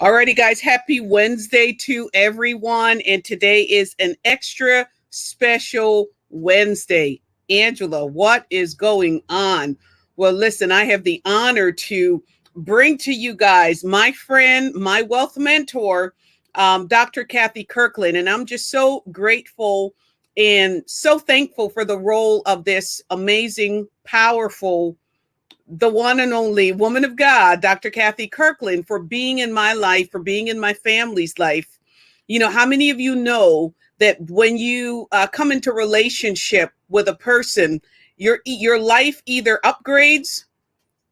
Alrighty, guys, happy Wednesday to everyone. And today is an extra special Wednesday. Angela, what is going on? Well, listen, I have the honor to bring to you guys my friend, my wealth mentor, Dr. Kathy Kirkland. And I'm just so grateful and so thankful for the role of this amazing, powerful, the one and only woman of God, Dr. Kathy Kirkland, for being in my life, for being in my family's life. You know, how many of you know that when you come into relationship with a person, your life either upgrades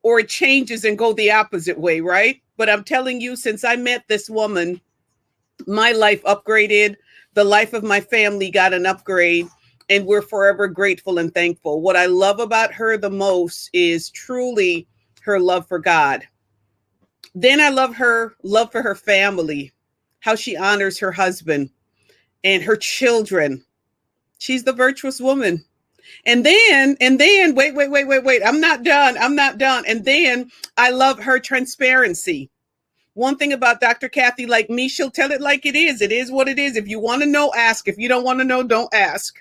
or it changes and go the opposite way, right? But I'm telling you, since I met this woman, my life upgraded, the life of my family got an upgrade, and we're forever grateful and thankful. What I love about her the most is truly her love for God. Then I love her love for her family, how she honors her husband and her children. She's the virtuous woman. And then, wait. I'm not done. And then I love her transparency. One thing about Dr. Kathy, like me, she'll tell it like it is. It is what it is. If you want to know, ask. If you don't want to know, don't ask.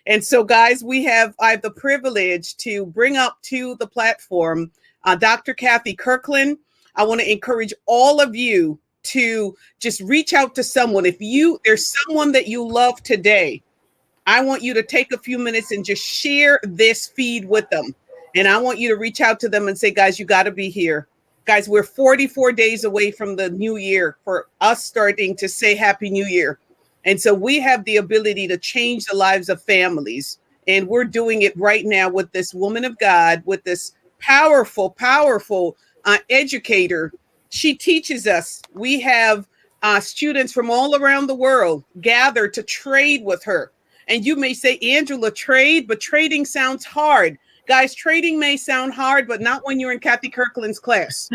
And so, guys, I have the privilege to bring up to the platform Dr. Kathy Kirkland. I want to encourage all of you to just reach out to someone. If there's someone that you love today, I want you to take a few minutes and just share this feed with them. And I want you to reach out to them and say, guys, you got to be here. Guys, we're 44 days away from the new year for us starting to say Happy New Year. And so we have the ability to change the lives of families. And we're doing it right now with this woman of God, with this powerful educator. She teaches us. We have students from all around the world gather to trade with her. And you may say, Angela, trade, but trading sounds hard. Guys, trading may sound hard, but not when you're in Kathy Kirkland's class,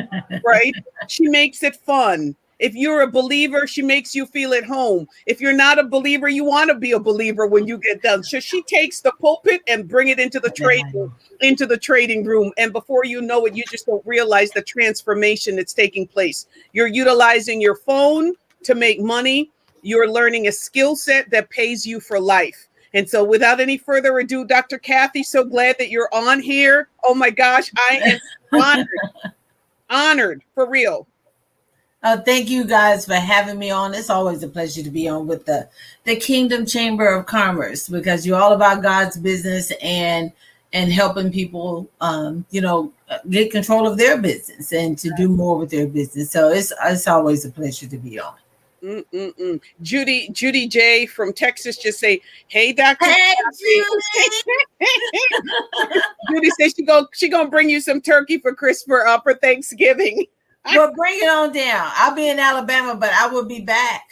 right? She makes it fun. If you're a believer, she makes you feel at home. If you're not a believer, you want to be a believer when you get done. So she takes the pulpit and bring it into the trading room. And before you know it, you just don't realize the transformation that's taking place. You're utilizing your phone to make money. You're learning a skill set that pays you for life. And so without any further ado, Dr. Kathy, so glad that you're on here. Oh my gosh, I am honored for real. Thank you guys for having me on. It's always a pleasure to be on with the Kingdom Chamber of Commerce, because you're all about God's business and helping people, get control of their business and to do more with their business. So it's always a pleasure to be on. Judy J from Texas just say, "Hey, Dr. Hey, Judy." Judy says she gonna bring you some turkey for Thanksgiving. Well, bring it on down. I'll be in Alabama, but I will be back.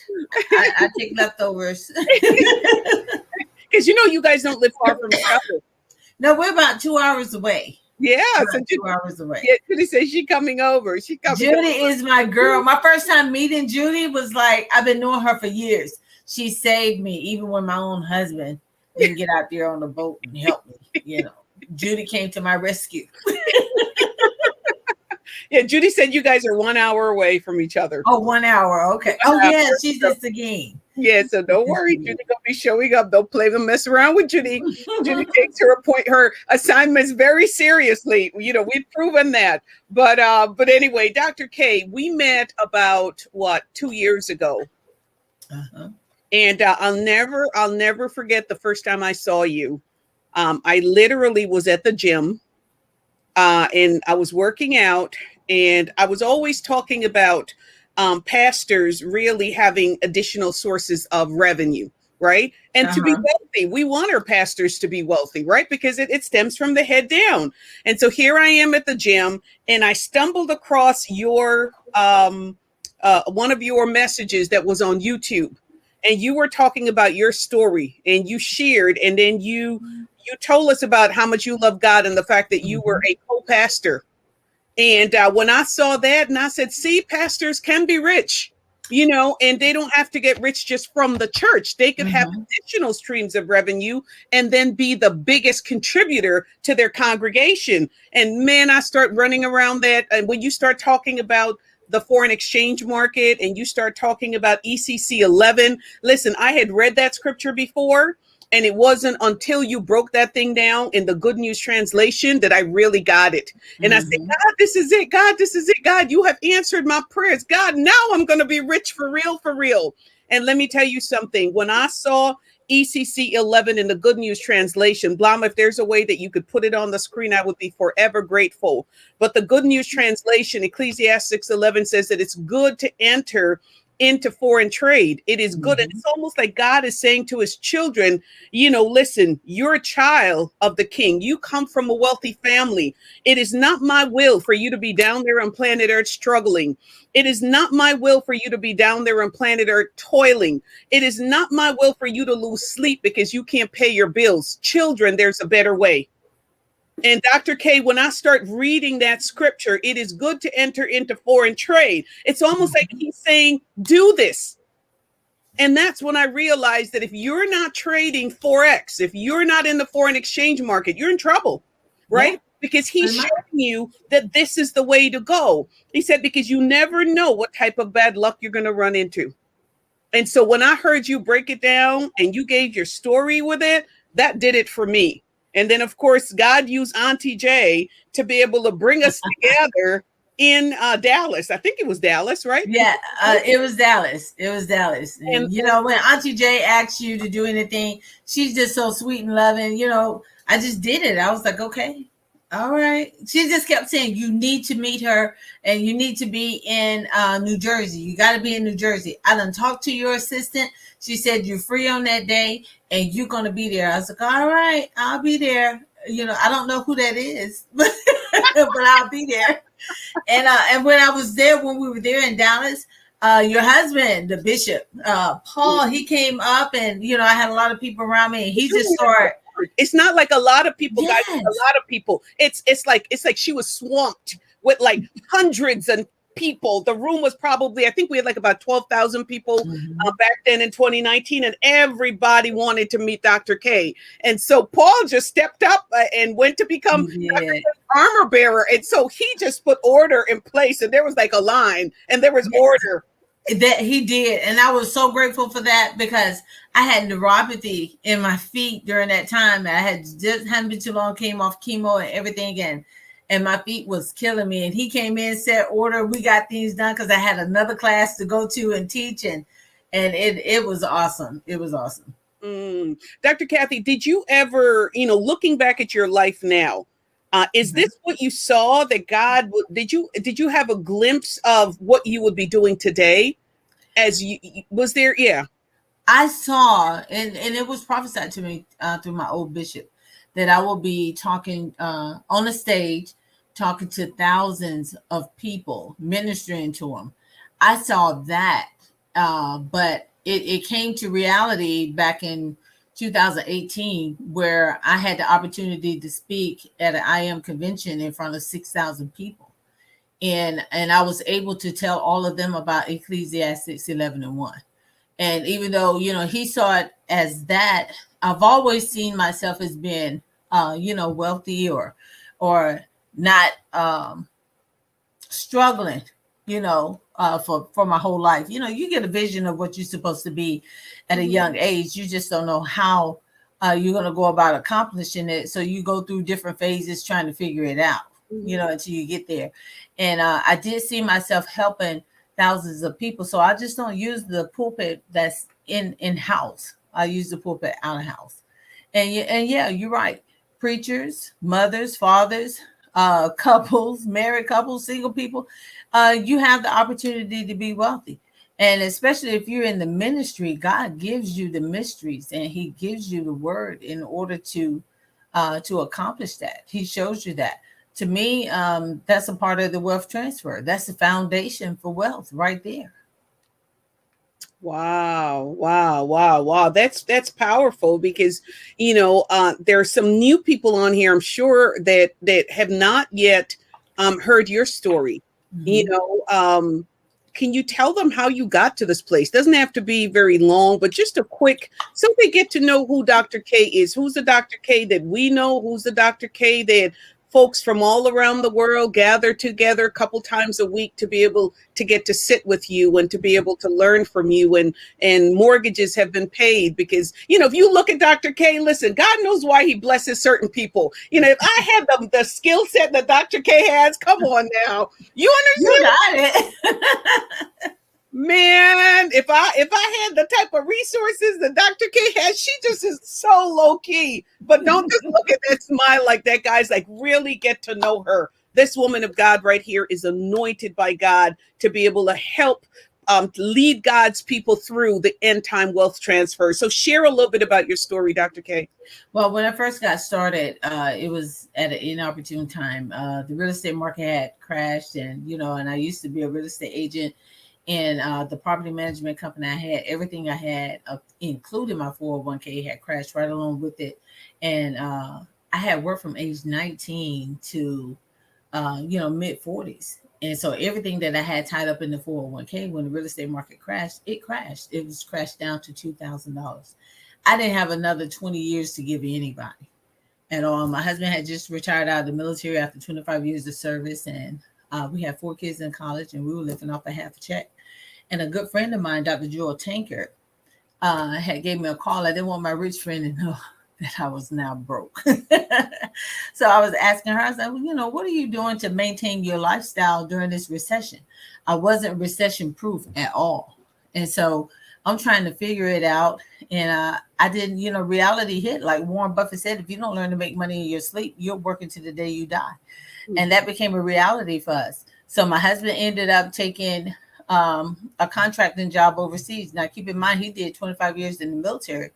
I take leftovers. Because you guys don't live far from each other. No, we're about 2 hours away. Yeah, so 2 hours away. Yeah, Judy says she's coming over. Judy is my girl. My first time meeting Judy was like, I've been knowing her for years. She saved me, even when my own husband didn't get out there on the boat and help me. Judy came to my rescue. Yeah, Judy said you guys are 1 hour away from each other. Oh, 1 hour. Okay. Oh, yeah, she's just a game. Yeah, so don't worry. Judy gonna be showing up. Don't play the mess around with Judy. Judy takes her assignments very seriously. We've proven that. But anyway, Dr. K, we met about 2 years ago. Uh-huh. And I'll never forget the first time I saw you. I literally was at the gym, and I was working out, and I was always talking about pastors really having additional sources of revenue, right? And to be wealthy, we want our pastors to be wealthy, right? Because it stems from the head down. And so here I am at the gym, and I stumbled across your one of your messages that was on YouTube, and you were talking about your story, and you shared, and then you told us about how much you love God and the fact that you were a co-pastor. And when I saw that, and I said, see, pastors can be rich, and they don't have to get rich just from the church. They could have additional streams of revenue and then be the biggest contributor to their congregation. And man, I start running around that. And when you start talking about the foreign exchange market and you start talking about ECC 11, listen, I had read that scripture before. And it wasn't until you broke that thing down in the Good News translation that I really got it. And I said, God, this is it. God, this is it. God, you have answered my prayers. God, now I'm going to be rich for real, for real. And let me tell you something. When I saw ECC 11 in the Good News translation, Blama, if there's a way that you could put it on the screen, I would be forever grateful. But the Good News translation, Ecclesiastes 11, says that it's good to enter into foreign trade. It is good. And it's almost like God is saying to his children, listen, you're a child of the king. You come from a wealthy family. It is not my will for you to be down there on planet Earth struggling. It is not my will for you to be down there on planet Earth toiling. It is not my will for you to lose sleep because you can't pay your bills. Children, there's a better way. And Dr. K, when I start reading that scripture, it is good to enter into foreign trade. It's almost like he's saying, do this. And that's when I realized that if you're not trading Forex, if you're not in the foreign exchange market, you're in trouble, right? Yeah. Because he's showing you that this is the way to go. He said, because you never know what type of bad luck you're going to run into. And so when I heard you break it down and you gave your story with it, that did it for me. And then, of course, God used Auntie J to be able to bring us together in Dallas. I think it was Dallas, right? Yeah, it was Dallas. It was Dallas. And when Auntie J asks you to do anything, she's just so sweet and loving. I just did it. I was like, okay, all right. She just kept saying, you need to meet her and you need to be in New Jersey. You got to be in New Jersey. I done talked to your assistant. She said, you're free on that day and you're going to be there. I was like, all right, I'll be there. I don't know who that is, but I'll be there. And when I was there, when we were there in Dallas, your husband, the bishop, Paul, he came up and, I had a lot of people around me and he just started. It's not like a lot of people, guys, a lot of people. It's like she was swamped with like hundreds and people. The room was probably, I think we had like about 12,000 people back then in 2019, and everybody wanted to meet Dr. K. And so Paul just stepped up and went to become Dr. K's armor bearer. And so he just put order in place, and there was like a line and there was order. That he did. And I was so grateful for that because I had neuropathy in my feet during that time. I hadn't been too long, came off chemo and everything again. And my feet was killing me. And he came in, set order. We got things done because I had another class to go to and teach. And it was awesome. It was awesome. Dr. Kathy, did you ever, looking back at your life now, is this what you saw that God did you have a glimpse of what you would be doing today? Was there? Yeah. I saw, and it was prophesied to me through my old bishop that I will be talking on a stage, talking to thousands of people, ministering to them. I saw that, but it came to reality back in 2018, where I had the opportunity to speak at an IM convention in front of 6,000 people. And I was able to tell all of them about Ecclesiastes 11:1. And even though, he saw it as that, I've always seen myself as being, wealthy or not struggling, for my whole life. You get a vision of what you're supposed to be at a young age. You just don't know how you're going to go about accomplishing it. So you go through different phases trying to figure it out, until you get there. And I did see myself helping thousands of people. So I just don't use the pulpit that's in house. I use the pulpit out of house. And yeah, you're right. Preachers, mothers, fathers, couples, married couples, single people, you have the opportunity to be wealthy. And especially if you're in the ministry, God gives you the mysteries and he gives you the word in order to accomplish that. He shows you that. To me, that's a part of the wealth transfer. That's the foundation for wealth right there. Wow. That's powerful because, there are some new people on here, I'm sure, that have not yet heard your story. Can you tell them how you got to this place? Doesn't have to be very long, but just a quick, so they get to know who Dr. K is. Who's the Dr. K that we know? Who's the Dr. K that folks from all around the world gather together a couple times a week to be able to get to sit with you and to be able to learn from you. And mortgages have been paid because, if you look at Dr. K, listen, God knows why he blesses certain people. If I had the skill set that Dr. K has, come on now. You understand? You got it. Man, if I had the type of resources that Dr. K has, she just is so low key. But don't just look at that smile like that, guys. Like, really get to know her. This woman of God right here is anointed by God to be able to help lead God's people through the end time wealth transfer. So share a little bit about your story, Dr. K. Well, when I first got started, it was at an inopportune time. The real estate market had crashed, and I used to be a real estate agent. And the property management company I had, everything I had, including my 401k, had crashed right along with it. And I had worked from age 19 to, mid 40s. And so everything that I had tied up in the 401k, when the real estate market crashed, it crashed. It was crashed down to $2,000. I didn't have another 20 years to give anybody at all. My husband had just retired out of the military after 25 years of service. And we had 4 kids in college, and we were living off a half a check. And a good friend of mine, Dr. Joel Tankard, had gave me a call. I didn't want my rich friend to know that I was now broke. So I was asking her, I said, well, what are you doing to maintain your lifestyle during this recession? I wasn't recession proof at all. And so I'm trying to figure it out. And I didn't, reality hit. Like Warren Buffett said, if you don't learn to make money in your sleep, you're working to the day you die. And that became a reality for us. So my husband ended up taking a contracting job overseas. Now, keep in mind, he did 25 years in the military,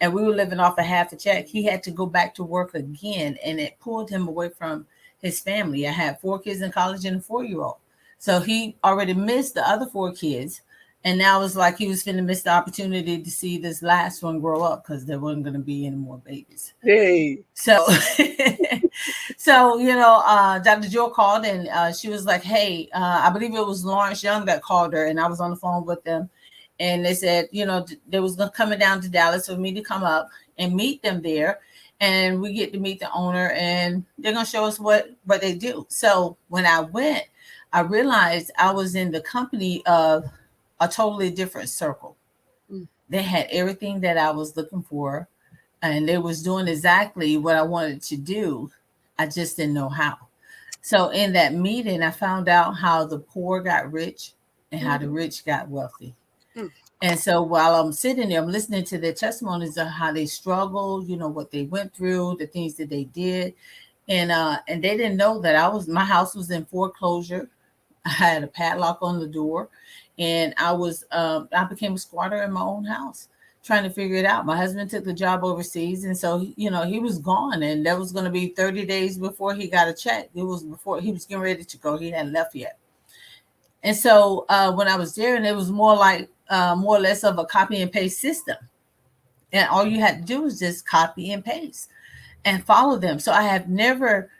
and we were living off a half a check. He had to go back to work again, and it pulled him away from his family. I had 4 kids in college and a 4-year-old. So he already missed the other 4 kids. And now it's like he was finna miss the opportunity to see this last one grow up because there wasn't going to be any more babies. Hey. So, Dr. Joe called, and she was like, hey, I believe it was Lawrence Young that called her, and I was on the phone with them. And they said, they was coming down to Dallas for me to come up and meet them there. And we get to meet the owner, and they're going to show us what they do. So when I went, I realized I was in the company of a totally different circle. They had everything that I was looking for, and they was doing exactly what I wanted to do. I just didn't know how. So in that meeting, I found out how the poor got rich and how the rich got wealthy. And so while I'm sitting there, I'm listening to their testimonies of how they struggled, what they went through, the things that they did. And they didn't know that my house was in foreclosure. I had a padlock on the door. And I became a squatter in my own house, trying to figure it out. My husband took the job overseas. And so, he was gone, and that was going to be 30 days before he got a check. It was before he was getting ready to go. He hadn't left yet. And so when I was there, and it was more or less of a copy and paste system. And all you had to do was just copy and paste and follow them. So I have never,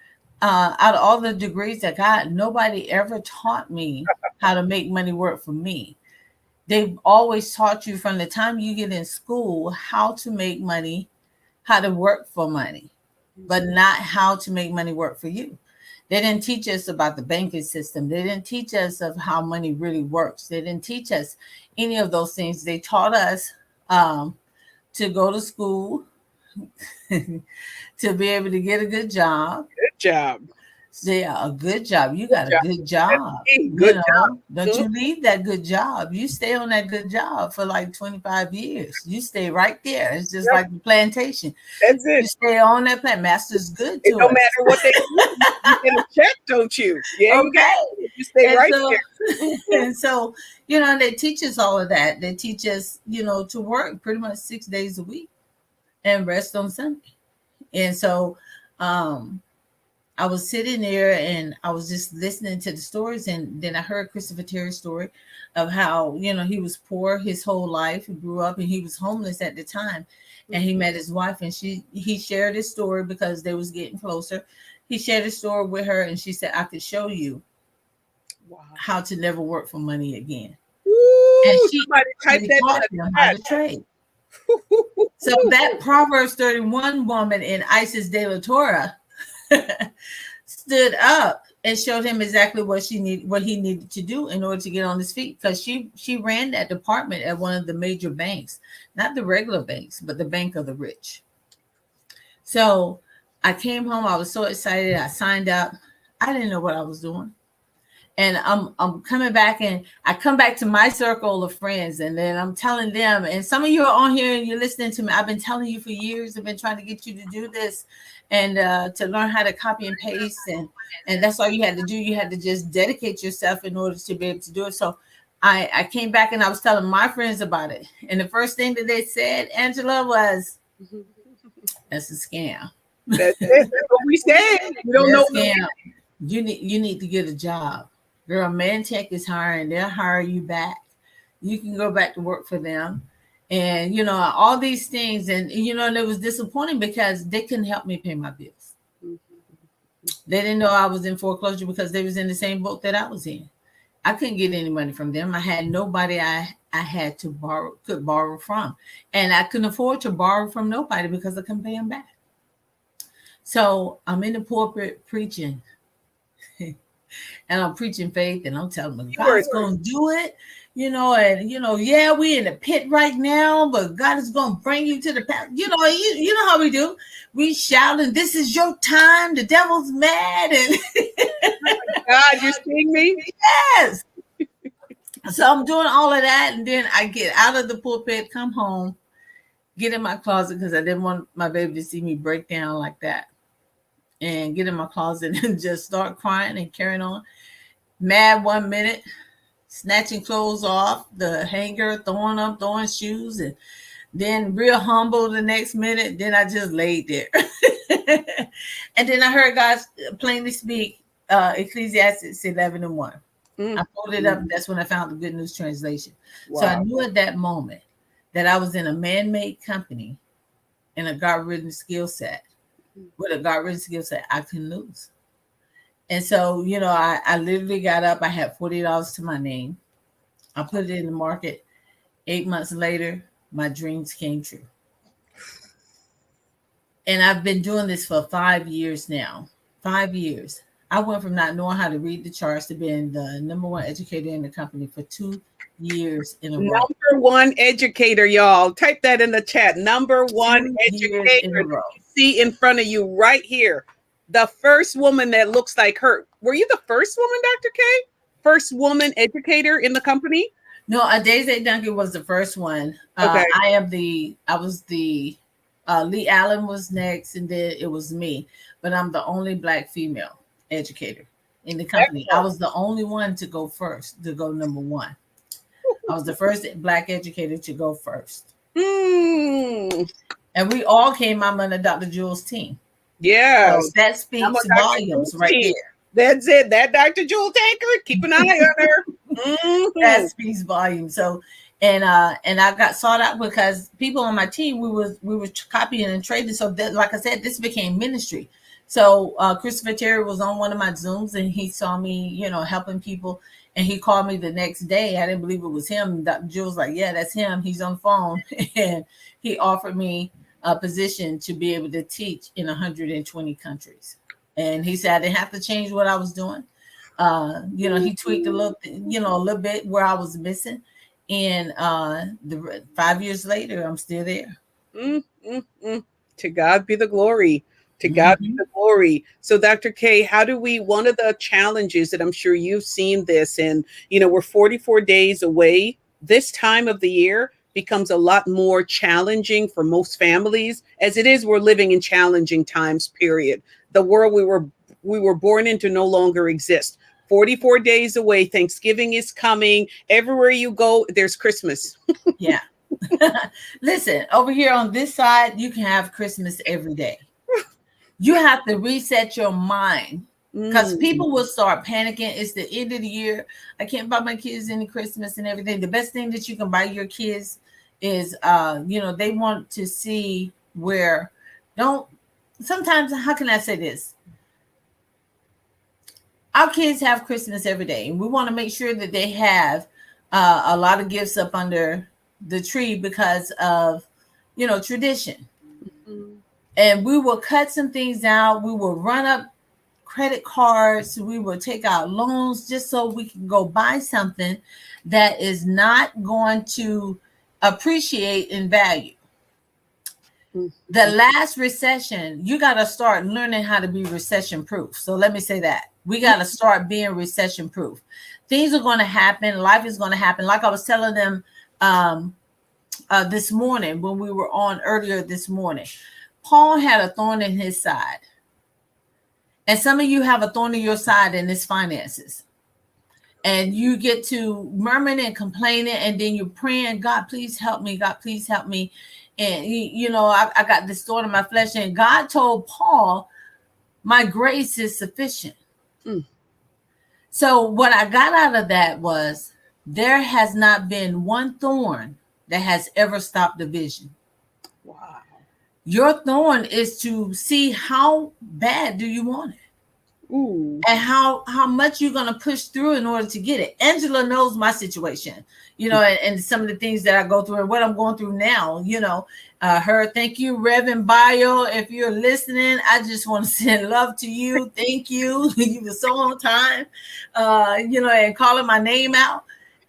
out of all the degrees I got, nobody ever taught me how to make money work for me. They've always taught you from the time you get in school how to make money, how to work for money, but not how to make money work for you. They didn't teach us about the banking system. They didn't teach us of how money really works. They didn't teach us any of those things. They taught us to go to school, to be able to get a good job. Good job. Yeah, a good job. You got a good job. Good job. Don't you leave that good job. You stay on that good job for like 25 years. You stay right there. It's just like the plantation. That's it. You stay on that plant. Master's good to it. No matter what they do, you get a check, don't you? Yeah. Okay. You stay right there. And so, they teach us all of that. They teach us, to work pretty much 6 days a week and rest on Sunday. And so, I was sitting there and I was just listening to the stories, and then I heard Christopher Terry's story of how, he was poor his whole life. He grew up and he was homeless at the time, and he met his wife, and he shared his story because they was getting closer. He shared his story with her, and she said, I could show you how to never work for money again. Ooh, and she type that taught him how to trade. So that Proverbs 31 woman in Isis de la Torah stood up and showed him exactly what he needed to do in order to get on his feet, because she ran that department at one of the major banks, not the regular banks, but the bank of the rich. So I came home, I was so excited, I signed up. I didn't know what I was doing. And I'm coming back, and I come back to my circle of friends, and then I'm telling them, and some of you are on here and you're listening to me. I've been telling you for years, I've been trying to get you to do this, and to learn how to copy and paste, and that's all you had to do. You had to just dedicate yourself in order to be able to do it. So I came back and I was telling my friends about it, and the first thing that they said, Angela, was, "That's a scam." That's it. That's what we said. We don't know. Scam. You need to get a job. Girl, Mantech is hiring. They'll hire you back. You can go back to work for them. And, you know, all these things. And, you know, and it was disappointing because they couldn't help me pay my bills. They didn't know I was in foreclosure because they was in the same boat that I was in. I couldn't get any money from them. I had nobody I had to borrow from. And I couldn't afford to borrow from nobody because I couldn't pay them back. So I'm in the pulpit preaching. And I'm preaching faith, and I'm telling them God's going to do it, you know, and, you know, yeah, we're in the pit right now, but God is going to bring you to the path. You know, you know how we do. We shouting, "This is your time. The devil's mad." And God, you're seeing me? Yes. So I'm doing all of that. And then I get out of the pulpit, come home, get in my closet, because I didn't want my baby to see me break down like that. And get in my closet and just start crying and carrying on. Mad 1 minute, snatching clothes off the hanger, throwing shoes, and then real humble the next minute. Then I just laid there. And then I heard God plainly speak Ecclesiastes 11:1. I pulled it up, and that's when I found the Good News Translation. Wow. So I knew at that moment that I was in a man-made company and a God-ridden skill set. With a God-ridden skill set, I couldn't lose. And so, you know, I literally got up. I had $40 to my name. I put it in the market. 8 months later, my dreams came true. And I've been doing this for 5 years now. 5 years. I went from not knowing how to read the charts to being the number one educator in the company for 2 years in a row. Number one educator, y'all. Type that in the chat. Number one educator. See in front of you right here. The first woman that looks like her. Were you the first woman, Dr. K? First woman educator in the company? No, Daisy Duncan was the first one. Okay. I was the Lee Allen was next, and then it was me. But I'm the only Black female educator in the company. Excellent. I was the only one to go first, to go number one. I was the first Black educator to go first. And we all came out under Dr. Jewel's team. Yeah. So that speaks volumes right there. That's it. That Dr. Jewel Tankard, keep an eye on her. That speaks volumes. So, and I got sought out because people on my team, we were copying and trading. So that, like I said, this became ministry. So Christopher Terry was on one of my Zooms, and he saw me, you know, helping people. And he called me the next day. I didn't believe it was him. Dr. Jewel was like, "Yeah, that's him. He's on the phone." And he offered me a position to be able to teach in 120 countries. And he said I didn't have to change what I was doing. You know, he tweaked a little bit where I was missing. And 5 years later, I'm still there. To God be the glory. To God be the glory. So, Dr. K, one of the challenges that I'm sure you've seen this, and, you know, we're 44 days away. This time of the year becomes a lot more challenging for most families. As it is, we're living in challenging times, period. The world we were born into no longer exists. 44 days away. Thanksgiving is coming. Everywhere you go, there's Christmas. Yeah. Listen, over here on this side, you can have Christmas every day. You have to reset your mind, because people will start panicking. It's the end of the year. I can't buy my kids any Christmas and everything. The best thing that you can buy your kids is, you know, they want to see sometimes, how can I say this? Our kids have Christmas every day, and we want to make sure that they have a lot of gifts up under the tree because of, you know, tradition. And we will cut some things out. We will run up credit cards. We will take out loans just so we can go buy something that is not going to appreciate in value. The last recession, you got to start learning how to be recession proof. So let me say that. We got to start being recession proof. Things are going to happen. Life is going to happen. Like I was telling them this morning when we were on earlier this morning, Paul had a thorn in his side. And some of you have a thorn in your side in his finances. And you get to murmuring and complaining, and then you're praying, God, please help me. God, please help me. And, I got this thorn in my flesh. And God told Paul, my grace is sufficient. So what I got out of that was there has not been one thorn that has ever stopped the vision. Wow. Your thorn is to see how bad do you want it. Ooh. And how much you're going to push through in order to get it. Angela knows my situation, and some of the things that I go through and what I'm going through now, thank you, Reverend Bio. If you're listening, I just want to send love to you. Thank you. You were so on time, and calling my name out.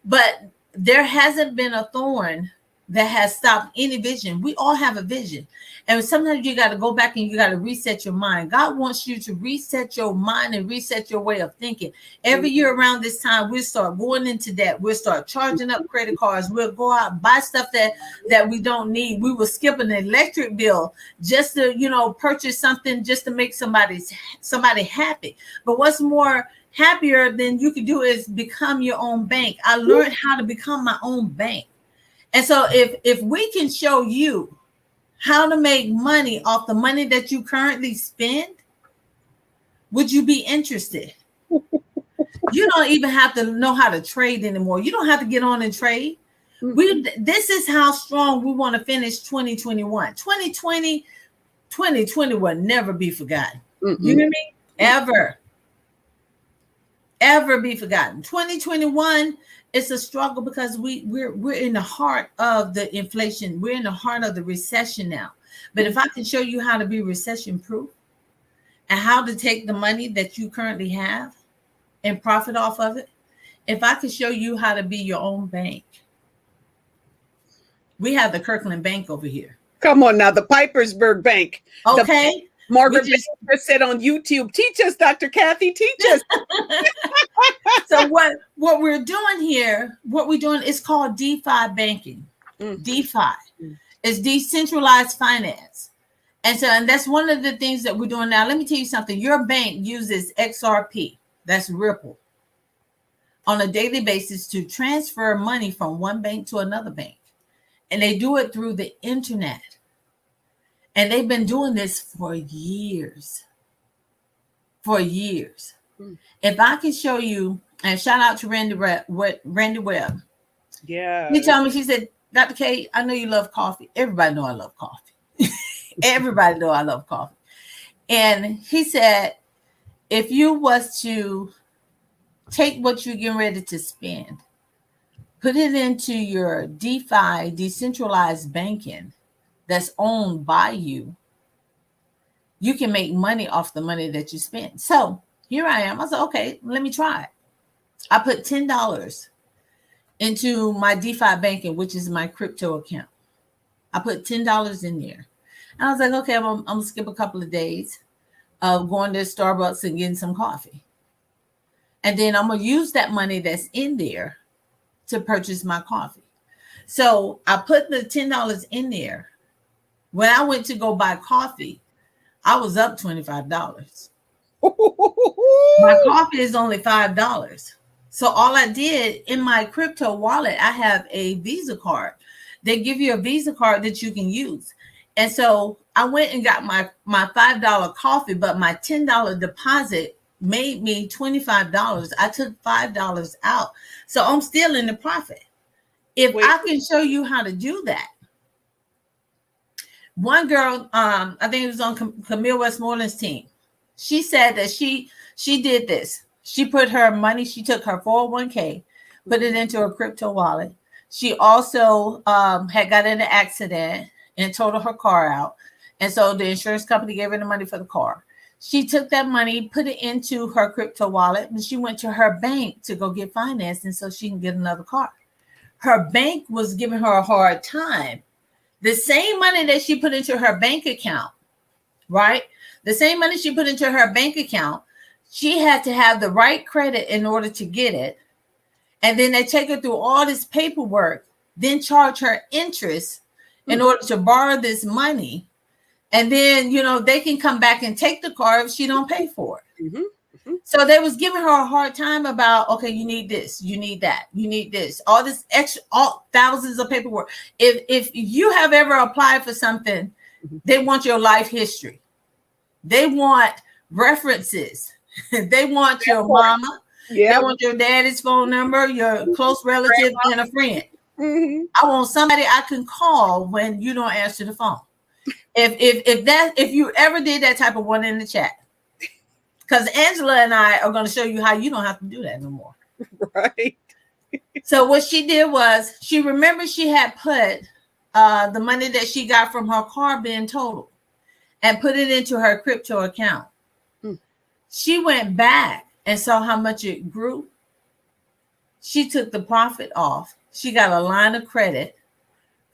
But there hasn't been a thorn that has stopped any vision. We all have a vision. And sometimes you got to go back and you got to reset your mind. God wants you to reset your mind and reset your way of thinking. Every year around this time, we'll start going into debt. We'll start charging up credit cards. We'll go out and buy stuff that we don't need. We will skip an electric bill just to, purchase something just to make somebody happy. But what's more happier than you can do is become your own bank. I learned how to become my own bank. And so if we can show you how to make money off the money that you currently spend, would you be interested? You don't even have to know how to trade anymore. You don't have to get on and trade. This is how strong we want to finish 2021. 2020 will never be forgotten. You hear me? Ever be forgotten. 2021 it's a struggle because we're in the heart of the inflation. We're in the heart of the recession now. But if I can show you how to be recession proof and how to take the money that you currently have and profit off of it, if I could show you how to be your own bank. We have the Kirkland Bank over here. Come on now, the Pipersburg Bank. Okay. Margaret just said on YouTube, teach us, Dr. Kathy, teach us. So what we're doing here, what we're doing is called DeFi banking. DeFi is decentralized finance. And that's one of the things that we're doing now. Let me tell you something. Your bank uses XRP, that's Ripple, on a daily basis to transfer money from one bank to another bank. And they do it through the internet. And they've been doing this for years. If I can show you, and shout out to Randy Webb. Yeah. She told me, she said, Dr. K, I know you love coffee. Everybody know I love coffee. Everybody know I love coffee. And he said, if you was to take what you're getting ready to spend, put it into your DeFi, decentralized banking, that's owned by you, you can make money off the money that you spend. So here I am. I said, okay, let me try it. I put $10 into my DeFi banking, which is my crypto account. I put $10 in there. And I was like, okay, I'm going to skip a couple of days of going to Starbucks and getting some coffee. And then I'm going to use that money that's in there to purchase my coffee. So I put the $10 in there. When I went to go buy coffee, I was up $25. My coffee is only $5. So all I did in my crypto wallet, I have a Visa card. They give you a Visa card that you can use. And so I went and got my $5 coffee, but my $10 deposit made me $25. I took $5 out. So I'm still in the profit. If I can show you how to do that. One girl, I think it was on Camille Westmoreland's team. She said that she did this. She put her money, she took her 401k, put it into her crypto wallet. She also had got in an accident and totaled her car out. And so the insurance company gave her the money for the car. She took that money, put it into her crypto wallet, and she went to her bank to go get financing so she can get another car. Her bank was giving her a hard time. The same money that she put into her bank account, right? The same money she put into her bank account, she had to have the right credit in order to get it. And then they take her through all this paperwork, then charge her interest in order to borrow this money. And then, they can come back and take the car if she don't pay for it. Mm-hmm. Mm-hmm. So they was giving her a hard time about, okay, you need this, you need that, you need this, all this extra, all thousands of paperwork. If you have ever applied for something, they want your life history. They want references. They want your mama. They want your daddy's phone number, your close relative, and a friend. Mm-hmm. I want somebody I can call when you don't answer the phone. If you ever did that type of one in the chat, because Angela and I are going to show you how you don't have to do that no more. Right. So what she did was she remembered she had put the money that she got from her car being totaled and put it into her crypto account. She went back and saw how much it grew. She took the profit off. She got a line of credit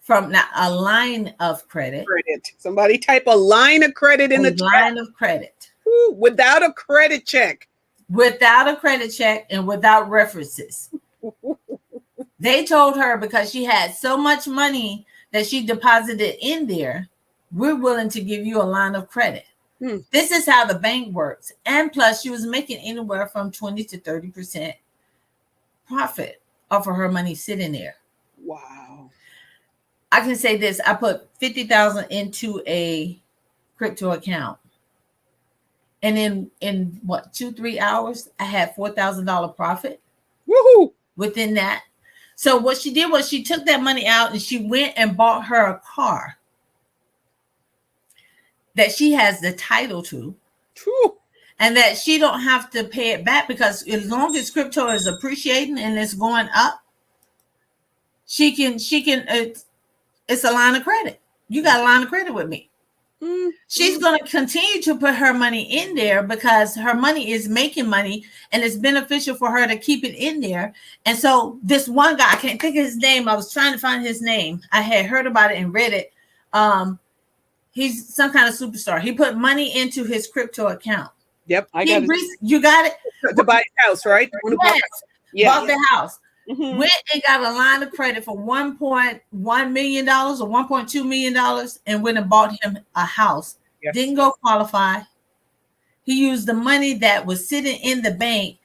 credit. Somebody type a line of credit in the chat. Line of credit. Ooh, without a credit check. Without a credit check and without references. They told her because she had so much money that she deposited in there, we're willing to give you a line of credit. This is how the bank works. And plus, she was making anywhere from 20 to 30% profit off of her money sitting there. Wow. I can say this. I put $50,000 into a crypto account. And in 2-3 hours, I had $4,000 profit. Woohoo! Within that. So what she did was she took that money out and she went and bought her a car that she has the title to. Whew. And that she don't have to pay it back, because as long as crypto is appreciating and it's going up, she can it's a line of credit. You got a line of credit with me. She's going to continue to put her money in there because her money is making money and it's beneficial for her to keep it in there. And so this one guy, I can't think of his name. I was trying to find his name. I had heard about it and read it. He's some kind of superstar. He put money into his crypto account. Yep, I got it. You got it? To buy a house, right? Yes, bought the house. Went and got a line of credit for $1.1 million or $1.2 million and went and bought him a house. Yes. Didn't go qualify. He used the money that was sitting in the bank,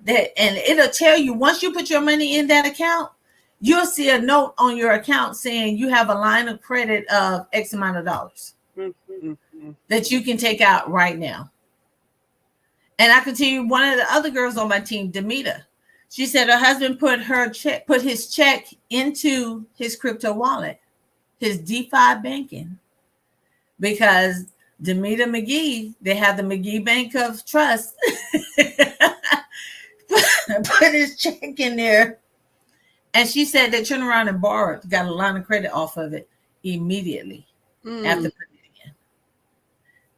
and it'll tell you once you put your money in that account, you'll see a note on your account saying you have a line of credit of X amount of dollars that you can take out right now. And I can tell you, one of the other girls on my team, Demita, she said her husband put his check into his crypto wallet, his DeFi banking, because Demita McGee, they have the McGee Bank of Trust, put his check in there. And she said they turned around and got a line of credit off of it immediately after putting it in.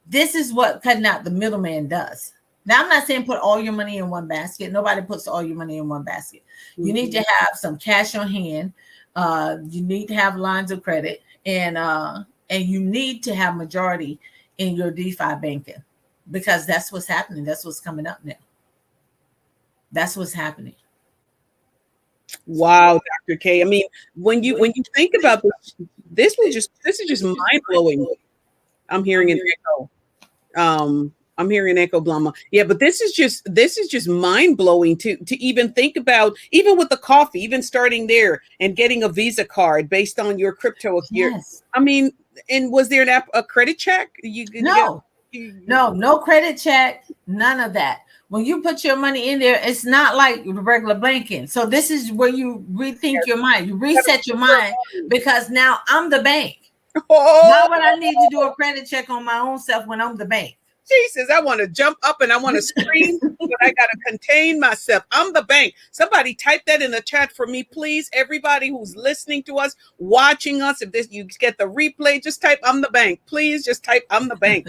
This is what cutting out the middleman does. Now, I'm not saying put all your money in one basket. Nobody puts all your money in one basket. You need to have some cash on hand. You need to have lines of credit, and you need to have majority in your DeFi banking, because that's what's happening. That's what's coming up now. That's what's happening. Wow, Dr. K. I mean, when you think about this is just mind blowing. I'm hearing an echo. I'm hearing echo, Blama. Yeah, but this is just mind blowing to even think about, even with the coffee, even starting there and getting a Visa card based on your crypto. Yes. I mean, and was there a credit check? No credit check, none of that. When you put your money in there, it's not like regular banking. So this is where you rethink your mind. You reset your mind, because now I'm the bank. Now what I need to do a credit check on my own self when I'm the bank. Jesus, I want to jump up and I want to scream, but I got to contain myself. I'm the bank. Somebody type that in the chat for me, please. Everybody who's listening to us, watching us, if you get the replay, just type I'm the bank. Please just type I'm the bank.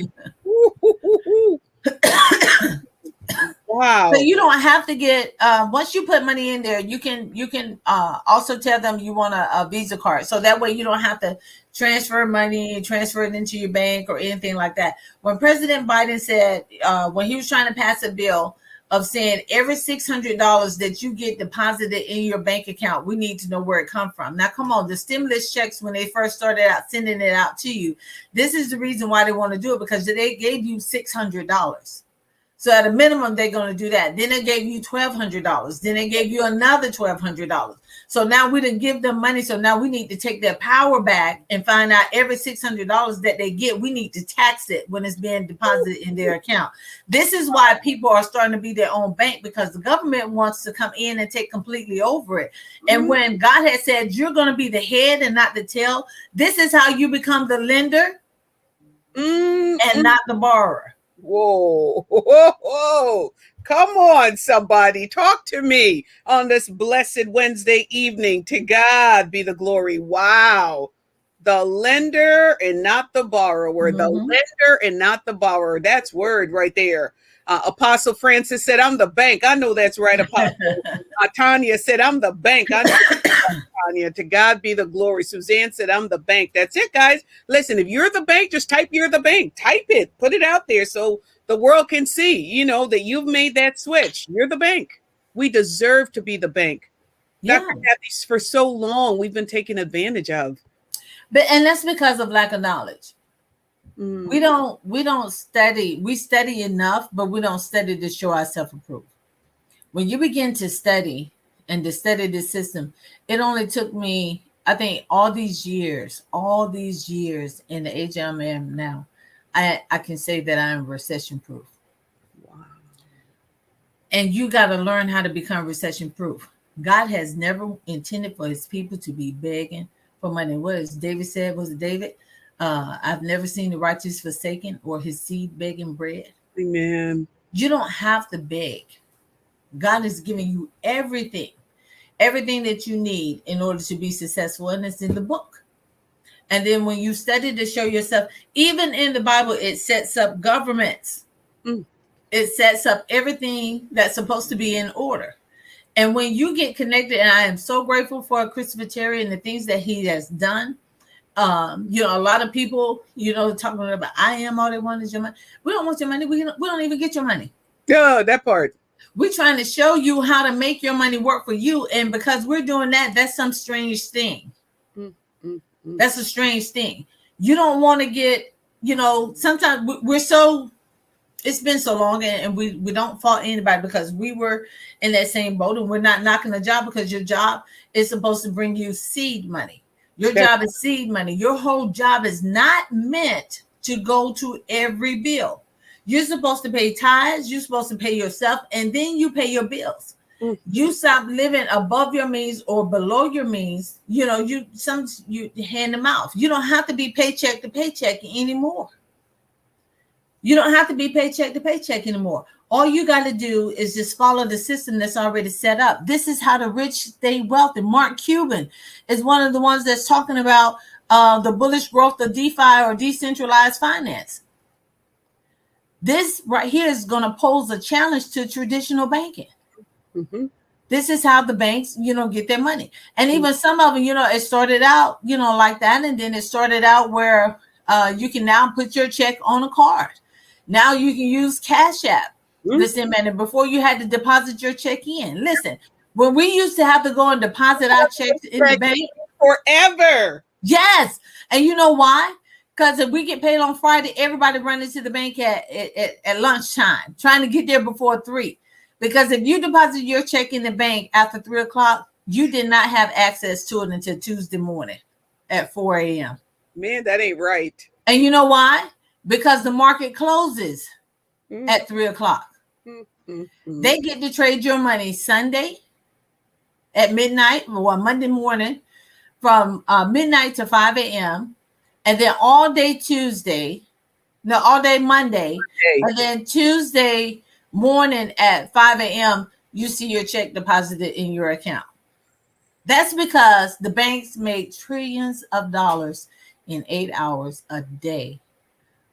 Wow. So you don't have to get once you put money in there, you can also tell them you want a Visa card, so that way you don't have to transfer money, transfer it into your bank or anything like that. When President Biden said when he was trying to pass a bill of saying every $600 that you get deposited in your bank account, we need to know where it come from. Now, come on, the stimulus checks, when they first started out sending it out to you, this is the reason why they want to do it, because they gave you $600. So at a minimum, they're going to do that. Then they gave you $1,200. Then they gave you another $1,200. So now we didn't give them money. So now we need to take their power back and find out every $600 that they get, we need to tax it when it's being deposited in their account. This is why people are starting to be their own bank, because the government wants to come in and take completely over it. And when God has said you're going to be the head and not the tail, this is how you become the lender and not the borrower. Whoa, whoa, whoa. Come on, somebody. Talk to me on this blessed Wednesday evening. To God be the glory. Wow. The lender and not the borrower. The lender and not the borrower. That's word right there. Apostle Francis said, I'm the bank. I know that's right, Apostle. Tanya said, I'm the bank. I know that's right, Tanya. To God be the glory. Suzanne said, I'm the bank. That's it, guys. Listen, if you're the bank, just type you're the bank. Type it. Put it out there so the world can see, you know, that you've made that switch. You're the bank. We deserve to be the bank. Yeah. Dr. Kathy, for so long, we've been taken advantage of. And that's because of lack of knowledge. We don't study. We study enough, but we don't study to show ourselves approved. When you begin to study and to study this system, it only took me, I think, all these years in the age I am now, I can say that I'm recession proof. Wow. And you got to learn how to become recession proof. God has never intended for his people to be begging for money. What is David said? Was it David? I've never seen the righteous forsaken or his seed begging bread. Amen. You don't have to beg. God is giving you everything that you need in order to be successful, and it's in the book. And then when you study to show yourself, even in the Bible, it sets up governments. It sets up everything that's supposed to be in order. And when you get connected, and I am so grateful for Christopher Terry and the things that he has done. You know, a lot of people, you know, talking about I am all they want is your money. We don't want your money. We don't even get your money. Yeah, that part. We're trying to show you how to make your money work for you. And because we're doing that, that's some strange thing. That's a strange thing. You don't want to get, you know, sometimes we're so, it's been so long, and we don't fault anybody, because we were in that same boat, and we're not knocking the job, because your job is supposed to bring you seed money. Your job is seed money. Your whole job is not meant to go to every bill. You're supposed to pay tithes. You're supposed to pay yourself, and then you pay your bills. You stop living above your means or below your means. You know, you hand them out. You don't have to be paycheck to paycheck anymore. You don't have to be paycheck to paycheck anymore. All you got to do is just follow the system that's already set up. This is how the rich stay wealthy. Mark Cuban is one of the ones that's talking about the bullish growth of DeFi, or decentralized finance. This right here is going to pose a challenge to traditional banking. This is how the banks, you know, get their money. And even some of them, you know, it started out, you know, like that. And then it started out where you can now put your check on a card. Now you can use Cash App. Listen, man, before you had to deposit your check in. Listen, when we used to have to go and deposit our checks in the bank forever. Yes. And you know why? Because if we get paid on Friday, everybody running to the bank at lunchtime, trying to get there before 3. Because if you deposit your check in the bank after 3 o'clock, you did not have access to it until Tuesday morning at 4 a.m. Man, that ain't right. And you know why? Because the market closes at 3 o'clock. They get to trade your money Sunday at midnight, or Monday morning from midnight to 5 a.m. And then all day Tuesday, no, all day Monday, and then Tuesday morning at 5 a.m., you see your check deposited in your account. That's because the banks make trillions of dollars in 8 hours a day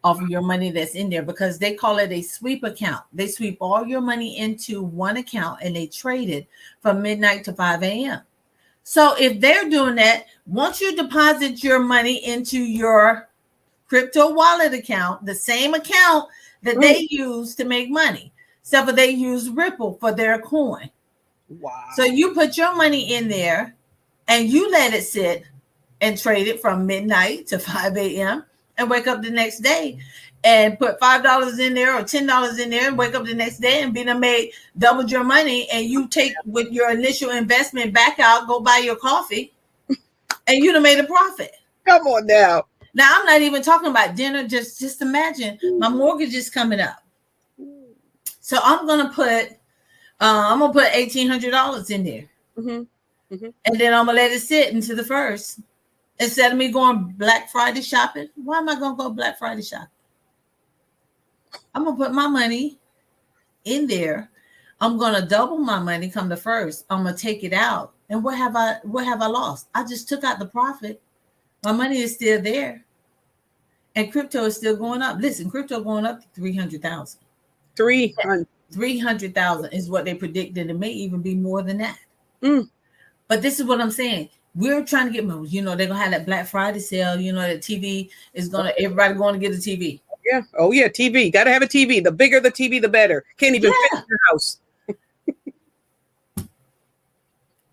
off of your money that's in there, because they call it a sweep account. They sweep all your money into one account and they trade it from midnight to 5 a.m. So if they're doing that, once you deposit your money into your crypto wallet account, the same account that they use to make money, except for they use Ripple for their coin. Wow. So you put your money in there and you let it sit and trade it from midnight to 5 a.m. and wake up the next day and put $5 in there or $10 in there and wake up the next day and be done made doubled your money, and you take with your initial investment back out, go buy your coffee, and you'd have made a profit. Come on now. Now, I'm not even talking about dinner. Just imagine my mortgage is coming up. So I'm going to put $1,800 in there. Mm-hmm. Mm-hmm. And then I'm going to let it sit into the first. Instead of me going Black Friday shopping, why am I going to go Black Friday shopping? I'm going to put my money in there. I'm going to double my money come the first. I'm going to take it out. And what have I lost? I just took out the profit. My money is still there. And crypto is still going up. Listen, crypto going up to 300,000. 300,000 is what they predicted. It may even be more than that. But this is what I'm saying. We're trying to get more. You know, they're going to have that Black Friday sale. You know, that TV is going to, everybody going to get a TV. Yeah. Oh, yeah. TV. Got to have a TV. The bigger the TV, the better. Can't even fit in your house.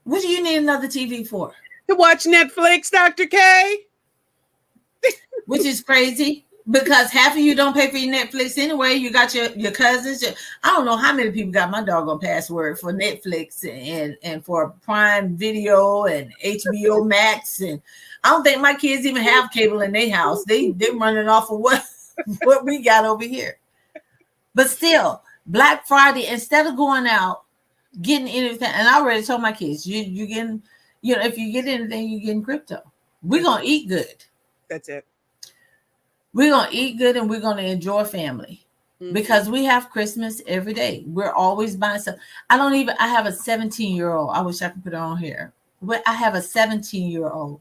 What do you need another TV for? To watch Netflix, Dr. K. Which is crazy, because half of you don't pay for your Netflix anyway. You got your cousins. I don't know how many people got my doggone password for Netflix and for Prime Video and HBO Max. And I don't think my kids even have cable in their house. They're running off of what we got over here. But still, Black Friday, instead of going out, getting anything, and I already told my kids, you getting, you know, if you get anything, you getting crypto. We're going to eat good. That's it. We're going to eat good and we're going to enjoy family, because we have Christmas every day. We're always buying stuff. I have a 17-year-old. I wish I could put it on here. But I have a 17-year-old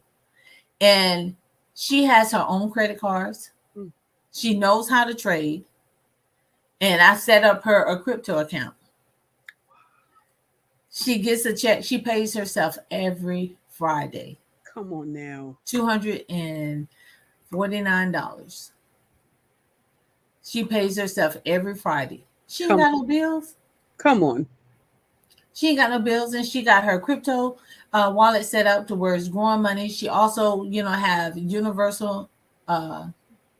and she has her own credit cards. She knows how to trade. And I set up her a crypto account. She gets a check. She pays herself every Friday. Come on now. $249. She pays herself every Friday. She ain't got no bills. Come on. She ain't got no bills, and she got her crypto wallet set up to where it's growing money. She also, you know, have universal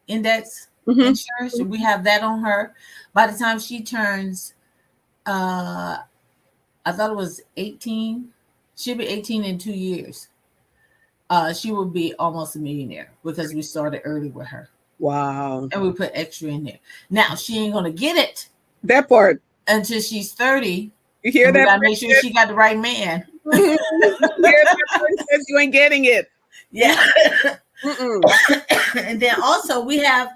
index insurance. We have that on her. By the time she turns, I thought it was 18. She'll be 18 in 2 years. She will be almost a millionaire because we started early with her. Wow. And we put extra in there. Now, she ain't going to get it. That part. Until she's 30. You hear that? We got to make sure she got the right man. You hear that princess? You ain't getting it. Yeah. And then also we have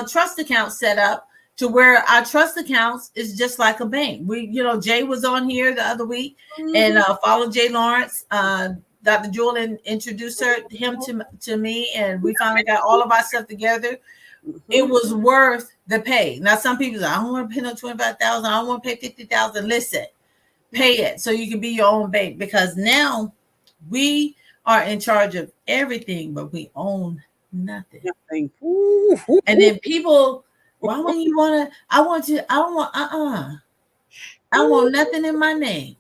trust accounts set up to where our trust accounts is just like a bank. We, you know, Jay was on here the other week and followed Jay Lawrence. Dr. Jewel introduced him to me, and we finally got all of our stuff together. It was worth the pay. Now, some people say, I don't want to pay no $25,000. I don't want to pay $50,000. Listen, pay it so you can be your own bank, because now we are in charge of everything, but we own nothing. And then people, why wouldn't you want to? I want nothing in my name.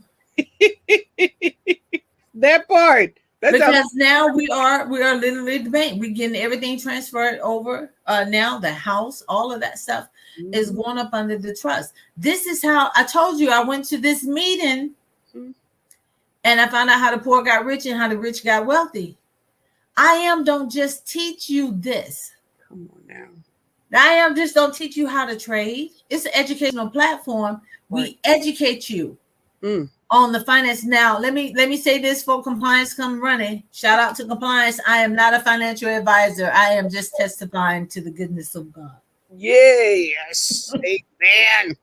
That part. Because now we are literally the bank. We're getting everything transferred over. Now the house, all of that stuff is going up under the trust. This is how I told you I went to this meeting and I found out how the poor got rich and how the rich got wealthy. Don't just teach you this. Come on now. Just don't teach you how to trade. It's an educational platform. We educate you on the finance. Now, let me say this for compliance come running. Shout out to compliance. I am not a financial advisor. I am just testifying to the goodness of God. Yes. Amen.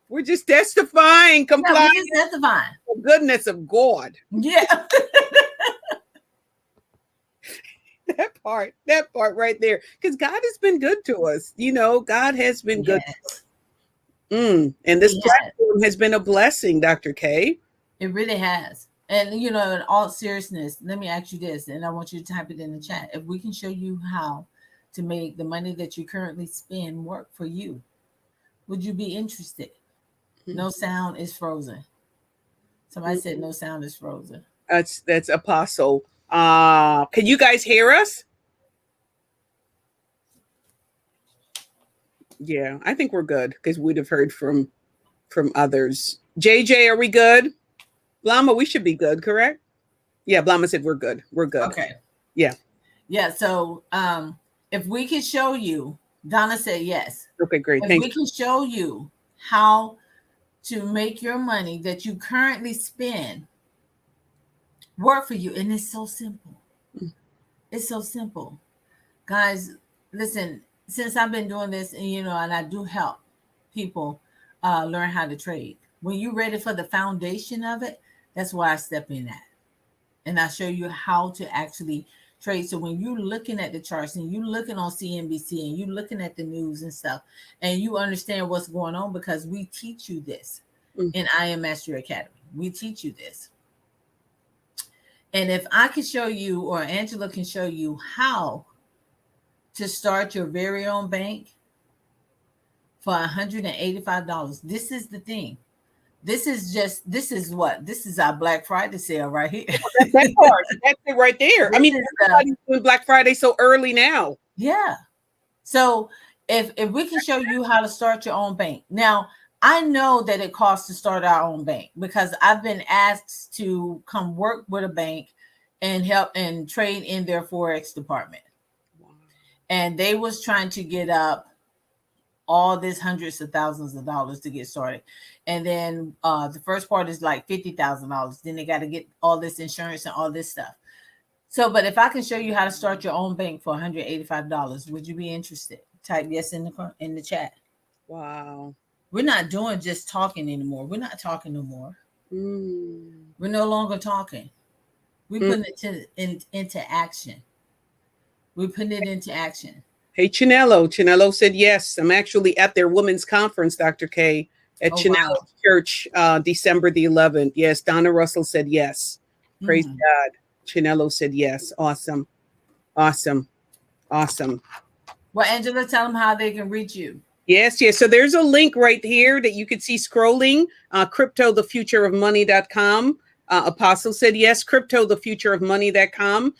We're just testifying, Yeah, complying we're just testifying. the goodness of God. Yeah. That part right there. Because God has been good to us. God has been good. Yes. And this He has. platform has been a blessing, Dr. K. It really has. And in all seriousness, let me ask you this, and I want you to type it in the chat. If we can show you how to make the money that you currently spend work for you, would you be interested? No sound is frozen. Somebody said no sound is frozen. That's Apostle. Can you guys hear us? Yeah, I think we're good because we'd have heard from others. JJ, are we good? Blama, we should be good, correct? Yeah, Blama said we're good. We're good. Okay. Yeah. Yeah. So if we can show you, Donna said yes. Okay, great. If we can show you how to make your money that you currently spend work for you, and it's so simple. It's so simple. Guys, listen, since I've been doing this, and I do help people learn how to trade. When you're ready for the foundation of it, that's where I step in at. And I show you how to actually trade. So when you're looking at the charts and you're looking on CNBC and you're looking at the news and stuff, and you understand what's going on, because we teach you this in I Am Mastery Academy. We teach you this. And if I can show you, or Angela can show you how to start your very own bank for $185, this is the thing. This is our Black Friday sale right here. That part, that's it right there. I mean, everybody's doing Black Friday so early now. Yeah. So if we can show you how to start your own bank. Now, I know that it costs to start our own bank because I've been asked to come work with a bank and help and trade in their Forex department. Wow. And they was trying to get up all this hundreds of thousands of dollars to get started. And then the first part is like $50,000. Then they got to get all this insurance and all this stuff. So, but if I can show you how to start your own bank for $185, would you be interested? Type yes in the chat. Wow. We're not doing just talking anymore. We're not talking no more. We're no longer talking. We're putting it into action. We're putting it into action. Hey, Chinello said yes. I'm actually at their women's conference, Dr. K, at Chinello Church, December the 11th. Yes, Donna Russell said yes. Praise God. Chinello said yes. Awesome. Well, Angela, tell them how they can reach you. Yes. So there's a link right here that you could see scrolling, cryptothefutureofmoney.com. Apostle said yes, cryptothefutureofmoney.com.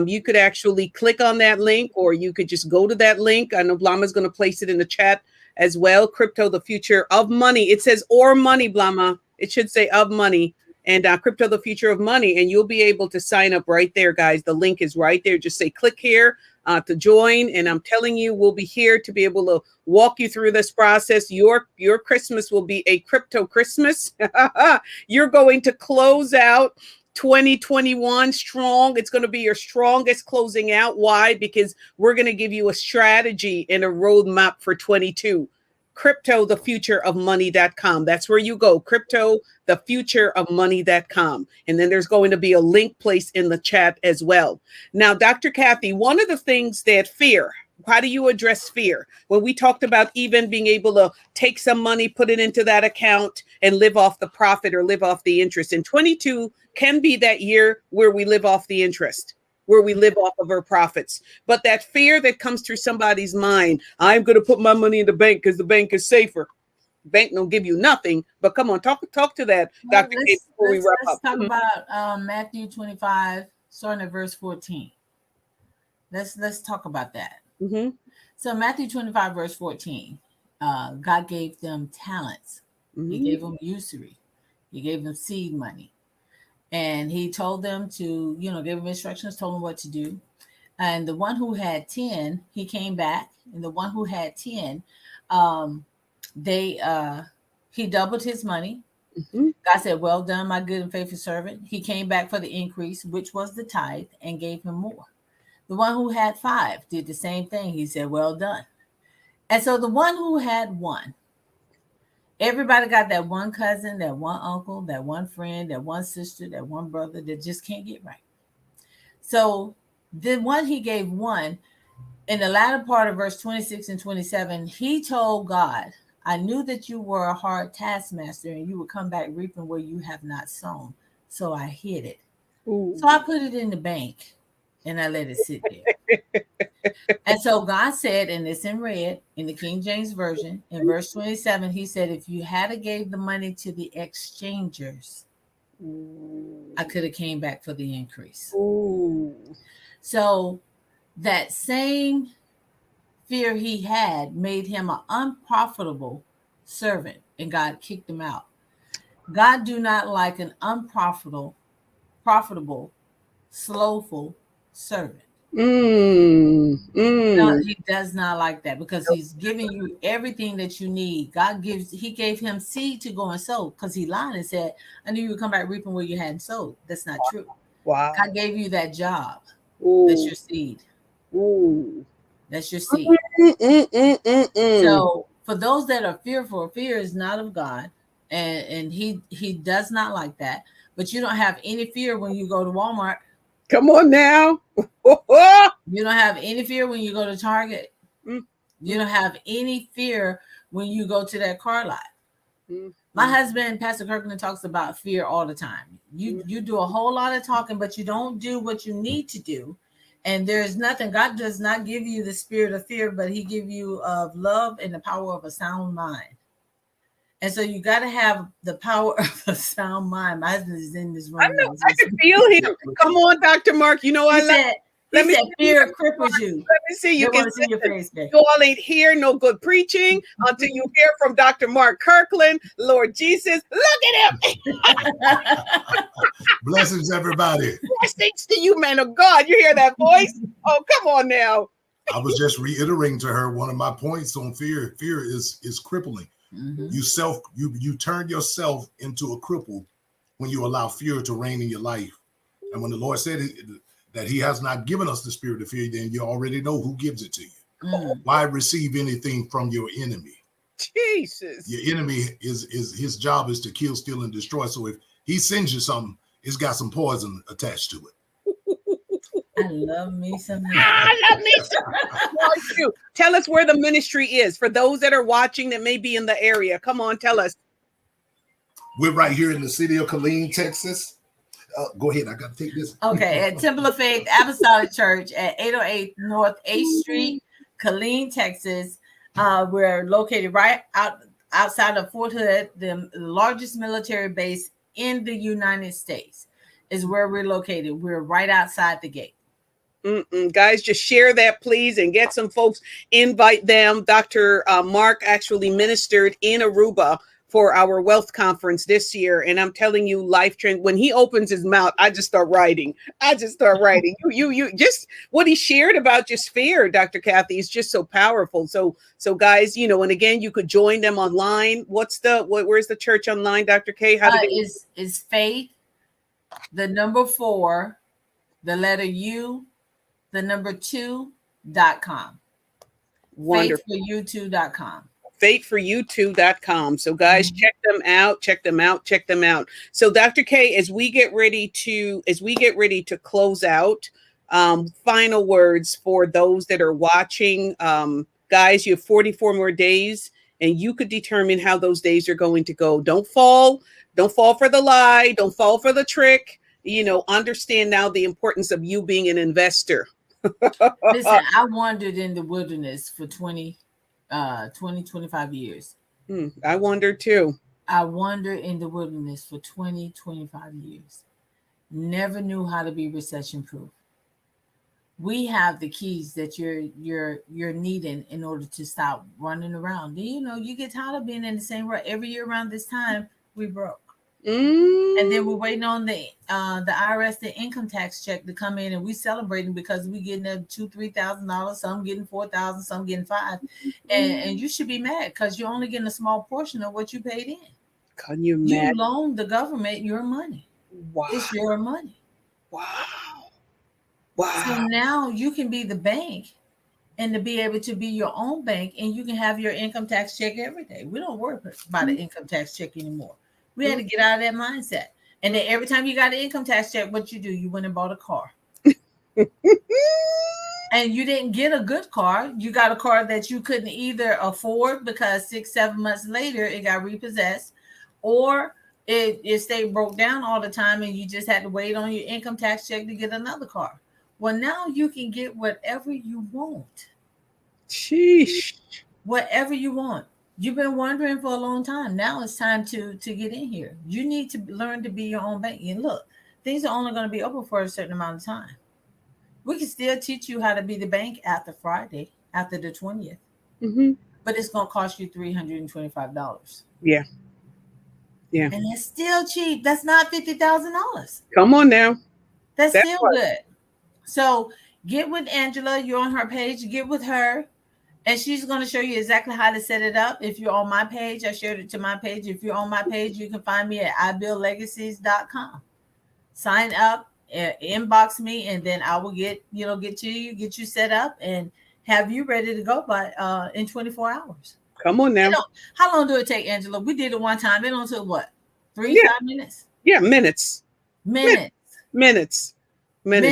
You could actually click on that link, or you could just go to that link. I know Blama's going to place it in the chat as well. Crypto, the future of money. It says or money, Blama. It should say of money. And Crypto, the future of money. And you'll be able to sign up right there, guys. The link is right there. Just say click here to join. And I'm telling you, we'll be here to be able to walk you through this process. Your Christmas will be a crypto Christmas. You're going to close out 2021 strong. It's going to be your strongest closing out. Why? Because we're going to give you a strategy and a roadmap for 22. cryptothefutureofmoney.com. That's where you go. cryptothefutureofmoney.com. And then there's going to be a link placed in the chat as well. Now, Dr. Kathy, one of the things that fear, how do you address fear? When we talked about even being able to take some money, put it into that account and live off the profit or live off the interest. And 22 can be that year where we live off the interest, where we live off of our profits. But that fear that comes through somebody's mind, I'm going to put my money in the bank because the bank is safer. Bank don't give you nothing. But come on, talk to that, well, Dr. K, before we wrap up. Let's talk about Matthew 25, starting at verse 14. Let's talk about that. So Matthew 25, verse 14, God gave them talents. He gave them usury. He gave them seed money. And he told them to, give them instructions, told them what to do. And the one who had 10, he came back. And the one who had 10, he doubled his money. God said, well done, my good and faithful servant. He came back for the increase, which was the tithe, and gave him more. The one who had 5 did the same thing. He said, well done. And so the one who had 1, Everybody got that one cousin, that one uncle, that one friend, that one sister, that one brother that just can't get right. So the one he gave one, in the latter part of verse 26 and 27, he told God, I knew that you were a hard taskmaster and you would come back reaping where you have not sown. So I hid it. Ooh. So I put it in the bank and I let it sit there. And so God said, and it's in red in the King James Version, in verse 27, he said, if you had gave the money to the exchangers, I could have came back for the increase. Ooh. So that same fear he had made him an unprofitable servant, and God kicked him out. God do not like an unprofitable, slowful servant. No, he does not like that because he's giving you everything that you need. He gave him seed to go and sow because he lied and said, I knew you would come back reaping where you hadn't sowed. That's not true. Wow. God gave you that job. Ooh. That's your seed. Ooh. That's your seed. So for those that are fearful, fear is not of God. And he does not like that. But you don't have any fear when you go to Walmart. Come on now. You don't have any fear when you go to Target. You don't have any fear when you go to that car lot. My husband, Pastor Kirkland, talks about fear all the time. You do a whole lot of talking, but you don't do what you need to do. And there's nothing. God does not give you the spirit of fear, but he gives you of love and the power of a sound mind. And so you got to have the power of a sound mind. My husband is in this room. I know. I can feel him. Come on, Dr. Mark. You know, He said fear cripples you. Let me see. You can see your face, babe. You all ain't hear no good preaching until you hear from Dr. Mark Kirkland. Lord Jesus, look at him. Blessings, everybody. Blessings to you, man of God. You hear that voice? Oh, come on now. I was just reiterating to her one of my points on fear. Fear is crippling. You turn yourself into a cripple when you allow fear to reign in your life. And when the Lord said that he has not given us the spirit of fear, then you already know who gives it to you. Why receive anything from your enemy? Jesus. Your enemy is his job is to kill, steal, and destroy. So if he sends you something, it's got some poison attached to it. I love me some. I love me some. Tell us where the ministry is for those that are watching that may be in the area. Come on, tell us. We're right here in the city of Killeen, Texas. Go ahead. I got to take this. Okay, at Temple of Faith Apostolic Church at 808 North 8th Street, Killeen, Texas. We're located right outside of Fort Hood, the largest military base in the United States. Is where we're located. We're right outside the gate. Guys, just share that, please, and get some folks. Invite them. Dr. Mark actually ministered in Aruba for our wealth conference this year. And I'm telling you, life trend, when he opens his mouth, I just start writing. You just what he shared about just fear, Dr. Kathy, is just so powerful. So guys, and again, you could join them online. Where's the church online, Dr. K? How is faith, the number 4, the letter U, the number 2.com. Wonderful. Faithforyou2.com. Faithforyou2.com. So guys, check them out. So Dr. K, as we get ready to close out, final words for those that are watching. Guys, you have 44 more days and you could determine how those days are going to go. Don't fall for the lie. Don't fall for the trick. Understand now the importance of you being an investor. Listen, I wandered in the wilderness for 25 years. I wonder too. I wandered in the wilderness for 25 years. Never knew how to be recession proof. We have the keys that you're needing in order to stop running around. You get tired of being in the same rut. Every year around this time, we broke. And then we're waiting on the IRS, the income tax check to come in, and we celebrating because we getting $2,000-$3,000. Some getting $4,000, some getting $5,000, and you should be mad because you're only getting a small portion of what you paid in. Can you imagine? You loaned the government your money. Wow, it's your money. Wow. So now you can be the bank and to be able to be your own bank, and you can have your income tax check every day. We don't worry about an income tax check anymore. We had to get out of that mindset. And then every time you got an income tax check, what you do, you went and bought a car. And you didn't get a good car. You got a car that you couldn't either afford because 6-7 months later it got repossessed, or it stayed broke down all the time and you just had to wait on your income tax check to get another car. Well, now you can get whatever you want. Sheesh. Whatever you want. You've been wondering for a long time. Now it's time to get in here. You need to learn to be your own bank. And look, things are only going to be open for a certain amount of time. We can still teach you how to be the bank after Friday, after the 20th. But it's going to cost you $325. Yeah. Yeah. And it's still cheap. That's not $50,000. Come on now. That's still good. So get with Angela. You're on her page. Get with her. And she's going to show you exactly how to set it up. If you're on my page, I shared it to my page. If you're on my page, you can find me at ibuildlegacies.com. Sign up, inbox me, and then I will get you set up and have you ready to go by in 24 hours. Come on now. How long do it take, Angela? We did it one time. It don't took what? 5 minutes? Yeah, minutes. Minutes. And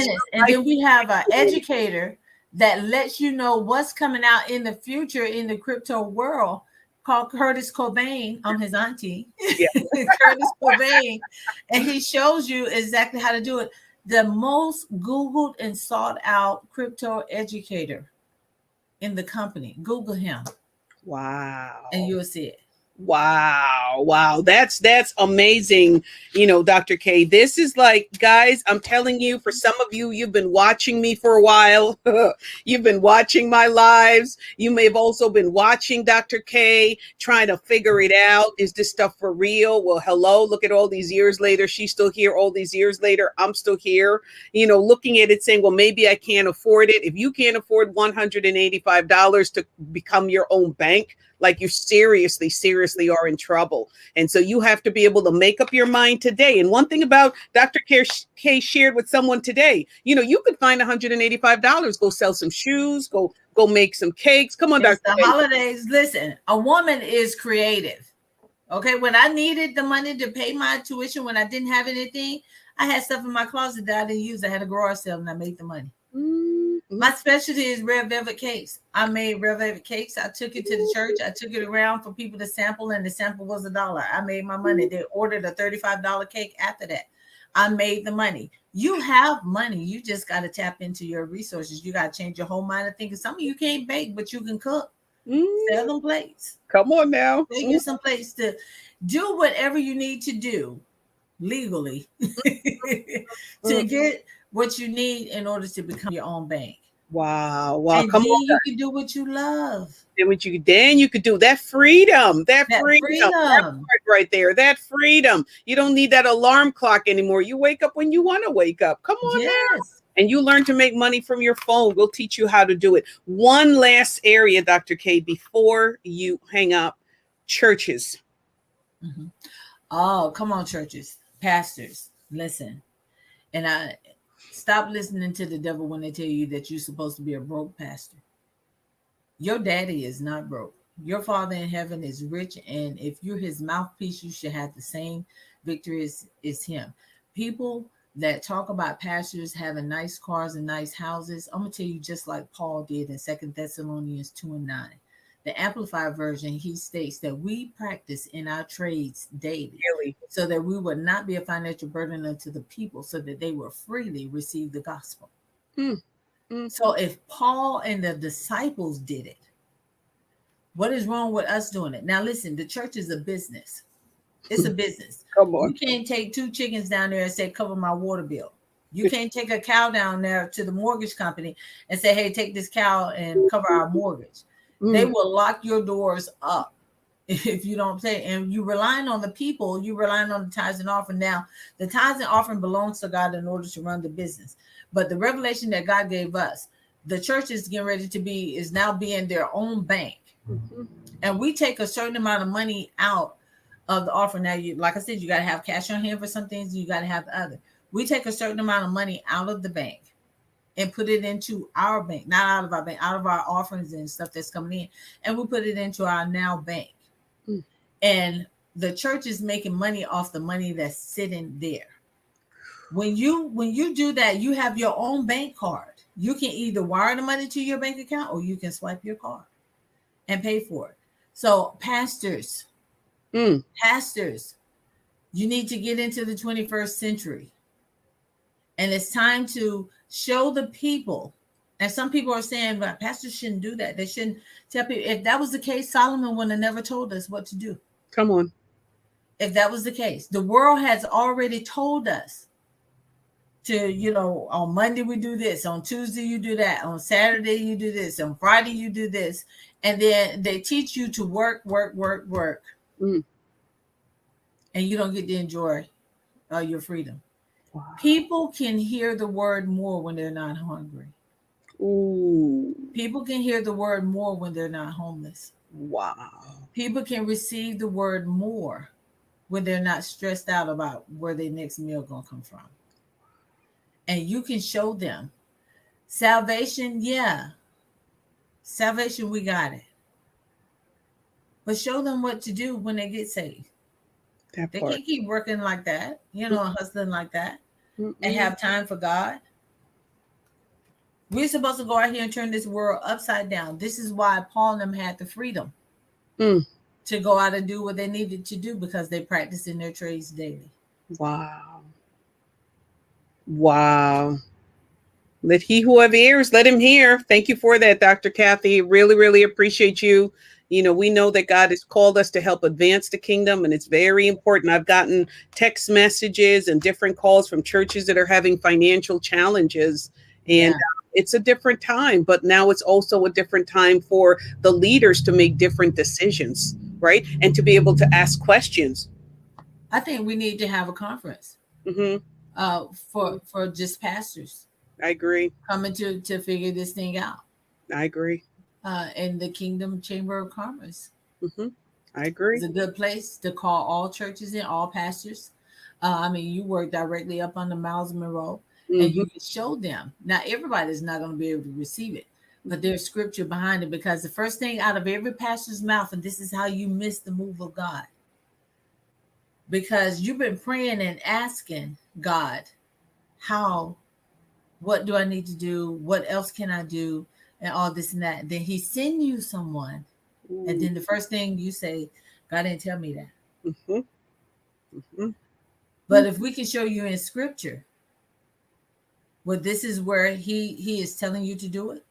then we have an educator that lets you know what's coming out in the future in the crypto world, called Curtis Cobain. I'm his auntie. Yeah. Curtis Cobain. And he shows you exactly how to do it. The most Googled and sought out crypto educator in the company. Google him. Wow. And you'll see it. Wow. That's amazing. Dr. K, this is like, guys, I'm telling you, for some of you, you've been watching me for a while. You've been watching my lives. You may have also been watching Dr. K, trying to figure it out. Is this stuff for real? Well, hello, look at all these years later. She's still here. All these years later, I'm still here, looking at it saying, well, maybe I can't afford it. If you can't afford $185 to become your own bank, like you seriously are in trouble. And so you have to be able to make up your mind today. And one thing about Dr. K shared with someone today, you could find $185, go sell some shoes, go make some cakes. Come on, Dr. K. The holidays. Listen, a woman is creative. Okay. When I needed the money to pay my tuition, when I didn't have anything, I had stuff in my closet that I didn't use. I had a garage sale and I made the money. My specialty is red velvet cakes. I made red velvet cakes. I took it to the church. I took it around for people to sample, and the sample was $1. I made my money. They ordered a $35 cake after that. I made the money. You have money. You just got to tap into your resources. You got to change your whole mind of thinking. Some of you can't bake, but you can cook. Sell them plates. Come on now. Sell you some plates to do whatever you need to do legally to get what you need in order to become your own bank. Wow. And Come then on. You can do what you love. Then you could do that freedom. That freedom. That part right there. That freedom. You don't need that alarm clock anymore. You wake up when you want to wake up. Come on now. And you learn to make money from your phone. We'll teach you how to do it. One last area, Dr. K, before you hang up. Churches. Oh, come on, churches. Pastors, listen. And I stop listening to the devil when they tell you that you're supposed to be a broke pastor. Your daddy is not broke. Your Father in heaven is rich. And if you're his mouthpiece, you should have the same victory as him. People that talk about pastors having nice cars and nice houses, I'm going to tell you, just like Paul did in 2 Thessalonians 2:9. The Amplified version, he states that we practice in our trades daily so that we would not be a financial burden unto the people, so that they will freely receive the gospel. So if Paul and the disciples did it, what is wrong with us doing it? Now, listen, the church is a business. It's a business. Come on. You can't take 2 chickens down there and say, cover my water bill. You can't take a cow down there to the mortgage company and say, hey, take this cow and cover our mortgage. They will lock your doors up if you don't pay. And you relying on the people, you relying on the tithes and offering. Now, the tithes and offering belongs to God in order to run the business. But the revelation that God gave us, the church is getting ready to is now being their own bank. And we take a certain amount of money out of the offering. Now, like I said, you got to have cash on hand for some things. You got to have the other. We take a certain amount of money out of the bank. and put it into our bank, not out of our bank, out of our offerings and stuff that's coming in. And we put it into our now bank. Mm. And the church is making money off the money that's sitting there. When you do that, you have your own bank card. You can either wire the money to your bank account or you can swipe your card and pay for it. So pastors, you need to get into the 21st century. And it's time to show the people. And some people are saying, well, pastors shouldn't do that. They shouldn't tell people. If that was the case, Solomon would have never told us what to do. Come on. If that was the case, the world has already told us to, on Monday we do this, on Tuesday you do that, on Saturday you do this, on Friday you do this. And then they teach you to work. And you don't get to enjoy your freedom. Wow. People can hear the word more when they're not hungry. Ooh. People can hear the word more when they're not homeless. Wow. People can receive the word more when they're not stressed out about where their next meal gonna come from. And you can show them salvation. Yeah, salvation, we got it. But show them what to do when they get saved. They can't keep working like that, hustling like that, and have time for God. We're supposed to go out here and turn this world upside down. This is why Paul and them had the freedom to go out and do what they needed to do, because they practiced in their trades daily. Wow. Let he who have ears, let him hear. Thank you for that, Dr. Kathy. Really, really appreciate you. We know that God has called us to help advance the kingdom, and it's very important. I've gotten text messages and different calls from churches that are having financial challenges, and it's a different time, but now it's also a different time for the leaders to make different decisions, right? And to be able to ask questions. I think we need to have a conference for just pastors. I agree. Coming to figure this thing out. I agree. In the Kingdom Chamber of Commerce. I agree. It's a good place to call all churches in, all pastors. You work directly up on the Miles Monroe, and you can show them. Now, everybody's not going to be able to receive it, but there's scripture behind it, because the first thing out of every pastor's mouth, and this is how you miss the move of God, because you've been praying and asking God, what do I need to do? What else can I do? And all this and that. And then he send you someone. And then the first thing you say, God didn't tell me that. But if we can show you in scripture, well, this is where he is telling you to do it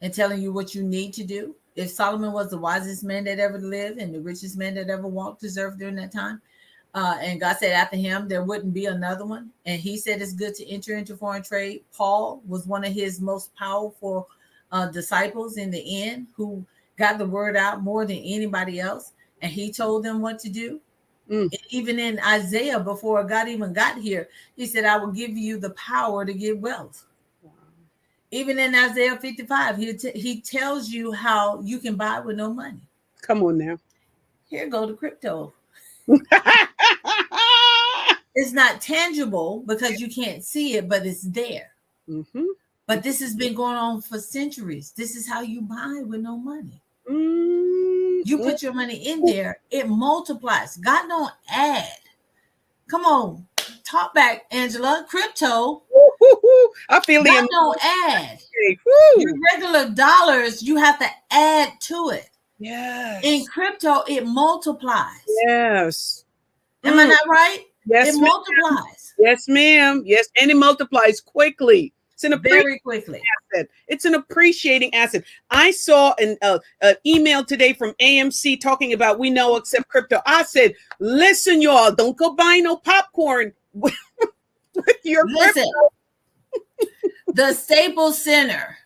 and telling you what you need to do. If Solomon was the wisest man that ever lived and the richest man that ever walked this earth during that time, and God said after him, there wouldn't be another one. And he said it's good to enter into foreign trade. Paul was one of his most powerful disciples in the end, who got the word out more than anybody else, and he told them what to do. Even in Isaiah, before God even got here, he said, I will give you the power to get wealth. Even in Isaiah 55, he tells you how you can buy with no money. Come on now. Here go the crypto. It's not tangible because you can't see it, but it's there. But this has been going on for centuries. This is how you buy with no money. You put your money in there, it multiplies. God don't add. Come on, talk back, Angela. Crypto. I feel God don't add. Your regular dollars, you have to add to it. Yes. In crypto, it multiplies. Yes. Am I not right? Yes. It multiplies. Yes, ma'am. Yes, and it multiplies quickly. It's very quickly. Asset. It's an appreciating asset. I saw an email today from AMC talking about we know accept crypto. I said, listen, y'all, don't go buy no popcorn with your crypto. The Staples Center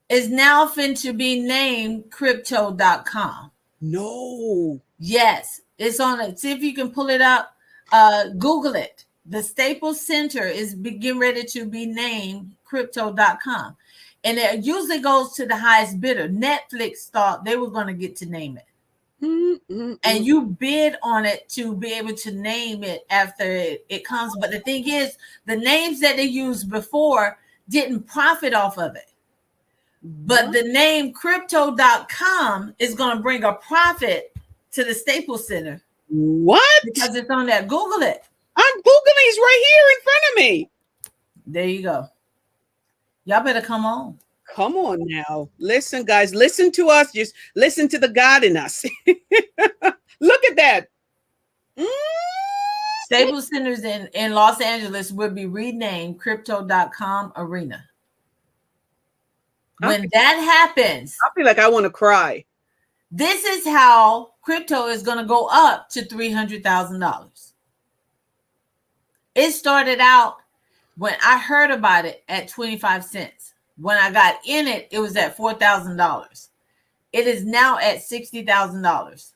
is now fin to be named crypto.com. No. Yes, it's on it. See if you can pull it up. Google it. The Staples Center is getting ready to be named crypto.com. And it usually goes to the highest bidder. Netflix thought they were going to get to name it. And you bid on it to be able to name it after it comes. But the thing is, the names that they used before didn't profit off of it. But the name Crypto.com is going to bring a profit to the Staples Center. What? Because it's on there. Google it. I'm Googling. It's right here in front of me. There you go. Y'all better come on. Come on now. Listen, guys. Listen to us. Just listen to the God in us. Look at that. Staples Centers in Los Angeles will be renamed Crypto.com Arena. When that happens, I feel like I want to cry. This is how crypto is going to go up to $300,000. It started out when I heard about it at 25 cents. When I got in it, it was at $4,000. It is now at $60,000.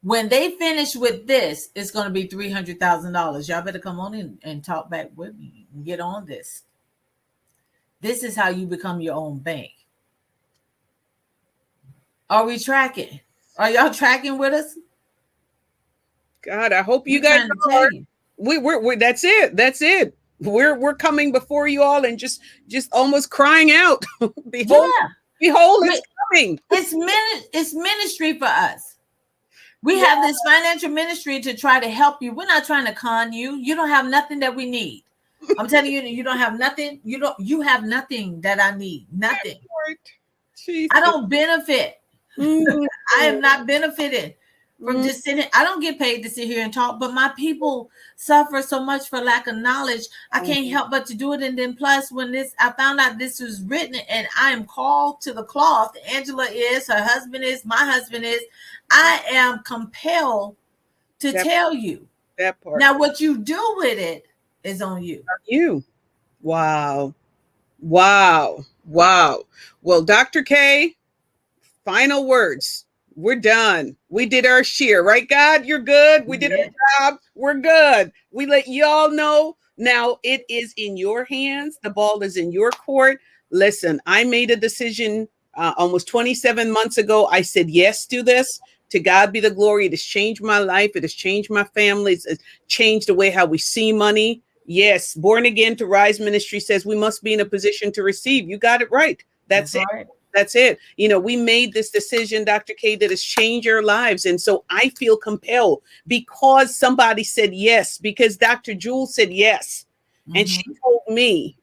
When they finish with this, it's going to be $300,000. Y'all better come on in and talk back with me and get on this. This is how you become your own bank. Are we tracking? Are y'all tracking with us? God, I hope you guys are. We're that's it. That's it. We're coming before you all and just almost crying out. Behold, it's coming. It's ministry for us. We have this financial ministry to try to help you. We're not trying to con you. You don't have nothing that we need. I'm telling you, you don't have nothing. You have nothing that I need. Nothing. I don't benefit. I am not benefiting from just sitting. I don't get paid to sit here and talk, but my people suffer so much for lack of knowledge. I can't help but to do it. And then plus when I found out this was written and I am called to the cloth. Angela is, her husband is, my husband is. I am compelled to tell you that part. Now what you do with it is on you. Wow. Well, Dr. K, final words. We're done. We did our share, right, God? You're good. We did our job. We're good. We let y'all know. Now it is in your hands. The ball is in your court. Listen, I made a decision almost 27 months ago. I said yes to this. To God be the glory. It has changed my life. It has changed my family. It's changed the way how we see money. Yes, Born Again to Rise Ministry says we must be in a position to receive. You got it right. That's it. Right. That's it. You know, we made this decision, Dr. K, that has changed our lives. And so I feel compelled because somebody said yes, because Dr. Jewel said yes. And she told me,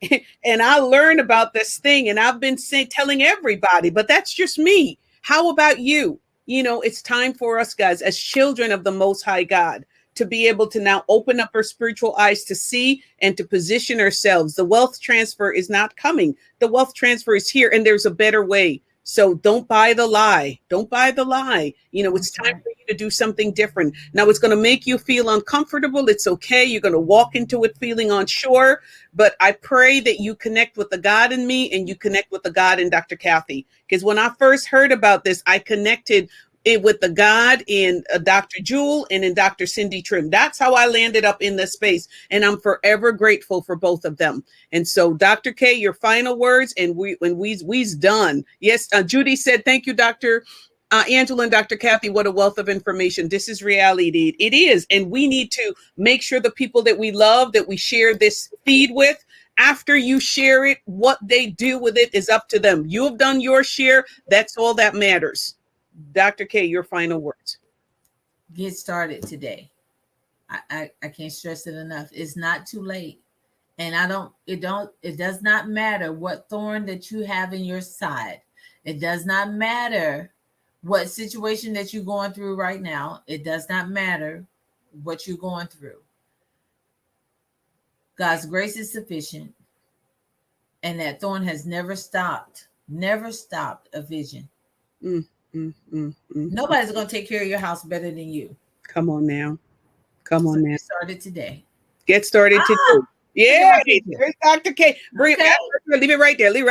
and I learned about this thing, and I've been telling everybody, but that's just me. How about you? You know, it's time for us, guys, as children of the Most High God, to be able to now open up our spiritual eyes to see and to position ourselves. The wealth transfer is not coming. The wealth transfer is here, and there's a better way. So don't buy the lie. Don't buy the lie. You know, it's time for you to do something different. Now, it's going to make you feel uncomfortable. It's okay. You're going to walk into it feeling unsure. But I pray that you connect with the God in me and you connect with the God in Dr. Kathy. Because when I first heard about this, I connected it with the God in Dr. Jewel and in Dr. Cindy Trim. That's how I landed up in this space. And I'm forever grateful for both of them. And so, Dr. K, your final words, and we's done. Yes, Judy said, thank you, Dr. Angela and Dr. Kathy. What a wealth of information. This is reality. It is. And we need to make sure the people that we love, that we share this feed with, after you share it, what they do with it is up to them. You have done your share. That's all that matters. Dr. K, your final words. Get started today. I can't stress it enough. It's not too late. And it does not matter what thorn that you have in your side. It does not matter what situation that you're going through right now. It does not matter what you're going through. God's grace is sufficient. And that thorn has never stopped a vision. Nobody's going to take care of your house better than you. Come on now. Get started today. Get started today. Yeah, there's Dr. K. Bring it. Leave it right there. Leave it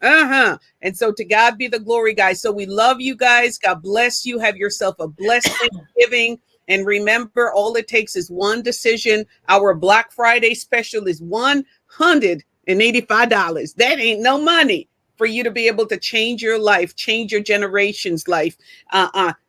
right. And so to God be the glory, guys. So we love you guys. God bless you. Have yourself a blessed Thanksgiving. And remember, all it takes is one decision. Our Black Friday special is $185. That ain't no money for you to be able to change your life, change your generation's life.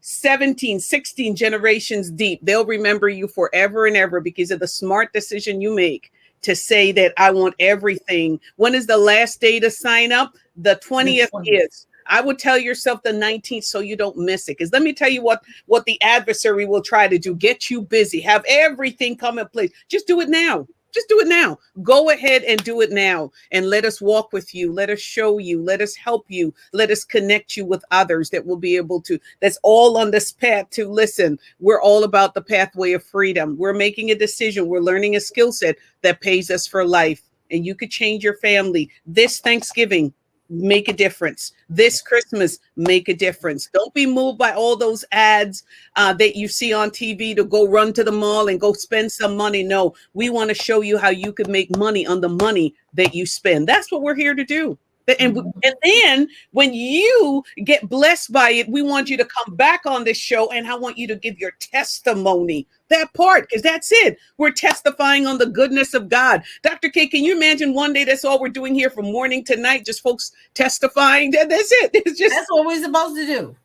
17, 16 generations deep, they'll remember you forever and ever because of the smart decision you make to say that I want everything. When is the last day to sign up? The 20th is. I would tell yourself the 19th so you don't miss it. Because let me tell you what the adversary will try to do. Get you busy. Have everything come in place. Just do it now. Just do it now. Go ahead and do it now. And let us walk with you. Let us show you. Let us help you. Let us connect you with others that will be able to. That's all on this path to listen. We're all about the pathway of freedom. We're making a decision. We're learning a skill set that pays us for life. And you could change your family this Thanksgiving. Make a difference. This Christmas, make a difference. Don't be moved by all those ads that you see on TV to go run to the mall and go spend some money. No, we want to show you how you could make money on the money that you spend. That's what we're here to do. And then when you get blessed by it, we want you to come back on this show and I want you to give your testimony. That part, because that's it. We're testifying on the goodness of God. Dr. K, can you imagine one day that's all we're doing here from morning to night, just folks testifying? That's it. It's just that's what we're supposed to do.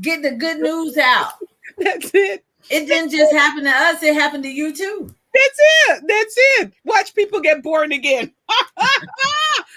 Get the good news out. That's it. It didn't just happen to us, it happened to you too. That's it. That's it. Watch people get born again.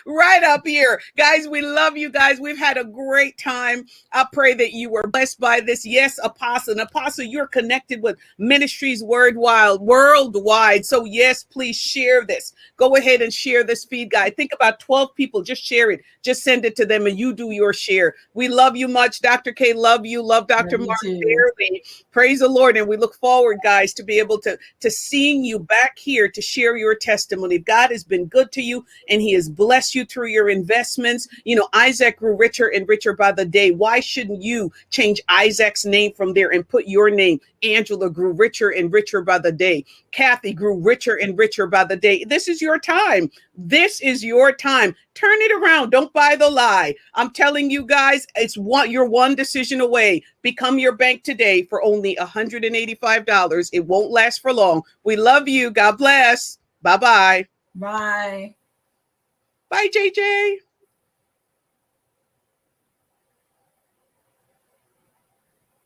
Right up here. Guys, we love you guys. We've had a great time. I pray that you were blessed by this. Yes, Apostle. And Apostle, you're connected with ministries worldwide. So yes, please share this. Go ahead and share this feed, guys. Think about 12 people. Just share it. Just send it to them and you do your share. We love you much. Dr. K, love you. Love Dr. Mark dearly. Praise the Lord. And we look forward, guys, to be able to seeing you back here to share your testimony. God has been good to you and he has blessed you through your investments. You know, Isaac grew richer and richer by the day. Why shouldn't you change Isaac's name from there and put your name? Angela grew richer and richer by the day. Kathy grew richer and richer by the day. This is your time. This is your time. Turn it around. Don't buy the lie. I'm telling you guys, you're one decision away. Become your bank today for only $185. It won't last for long. We love you. God bless. Bye-bye. Bye. Bye, JJ.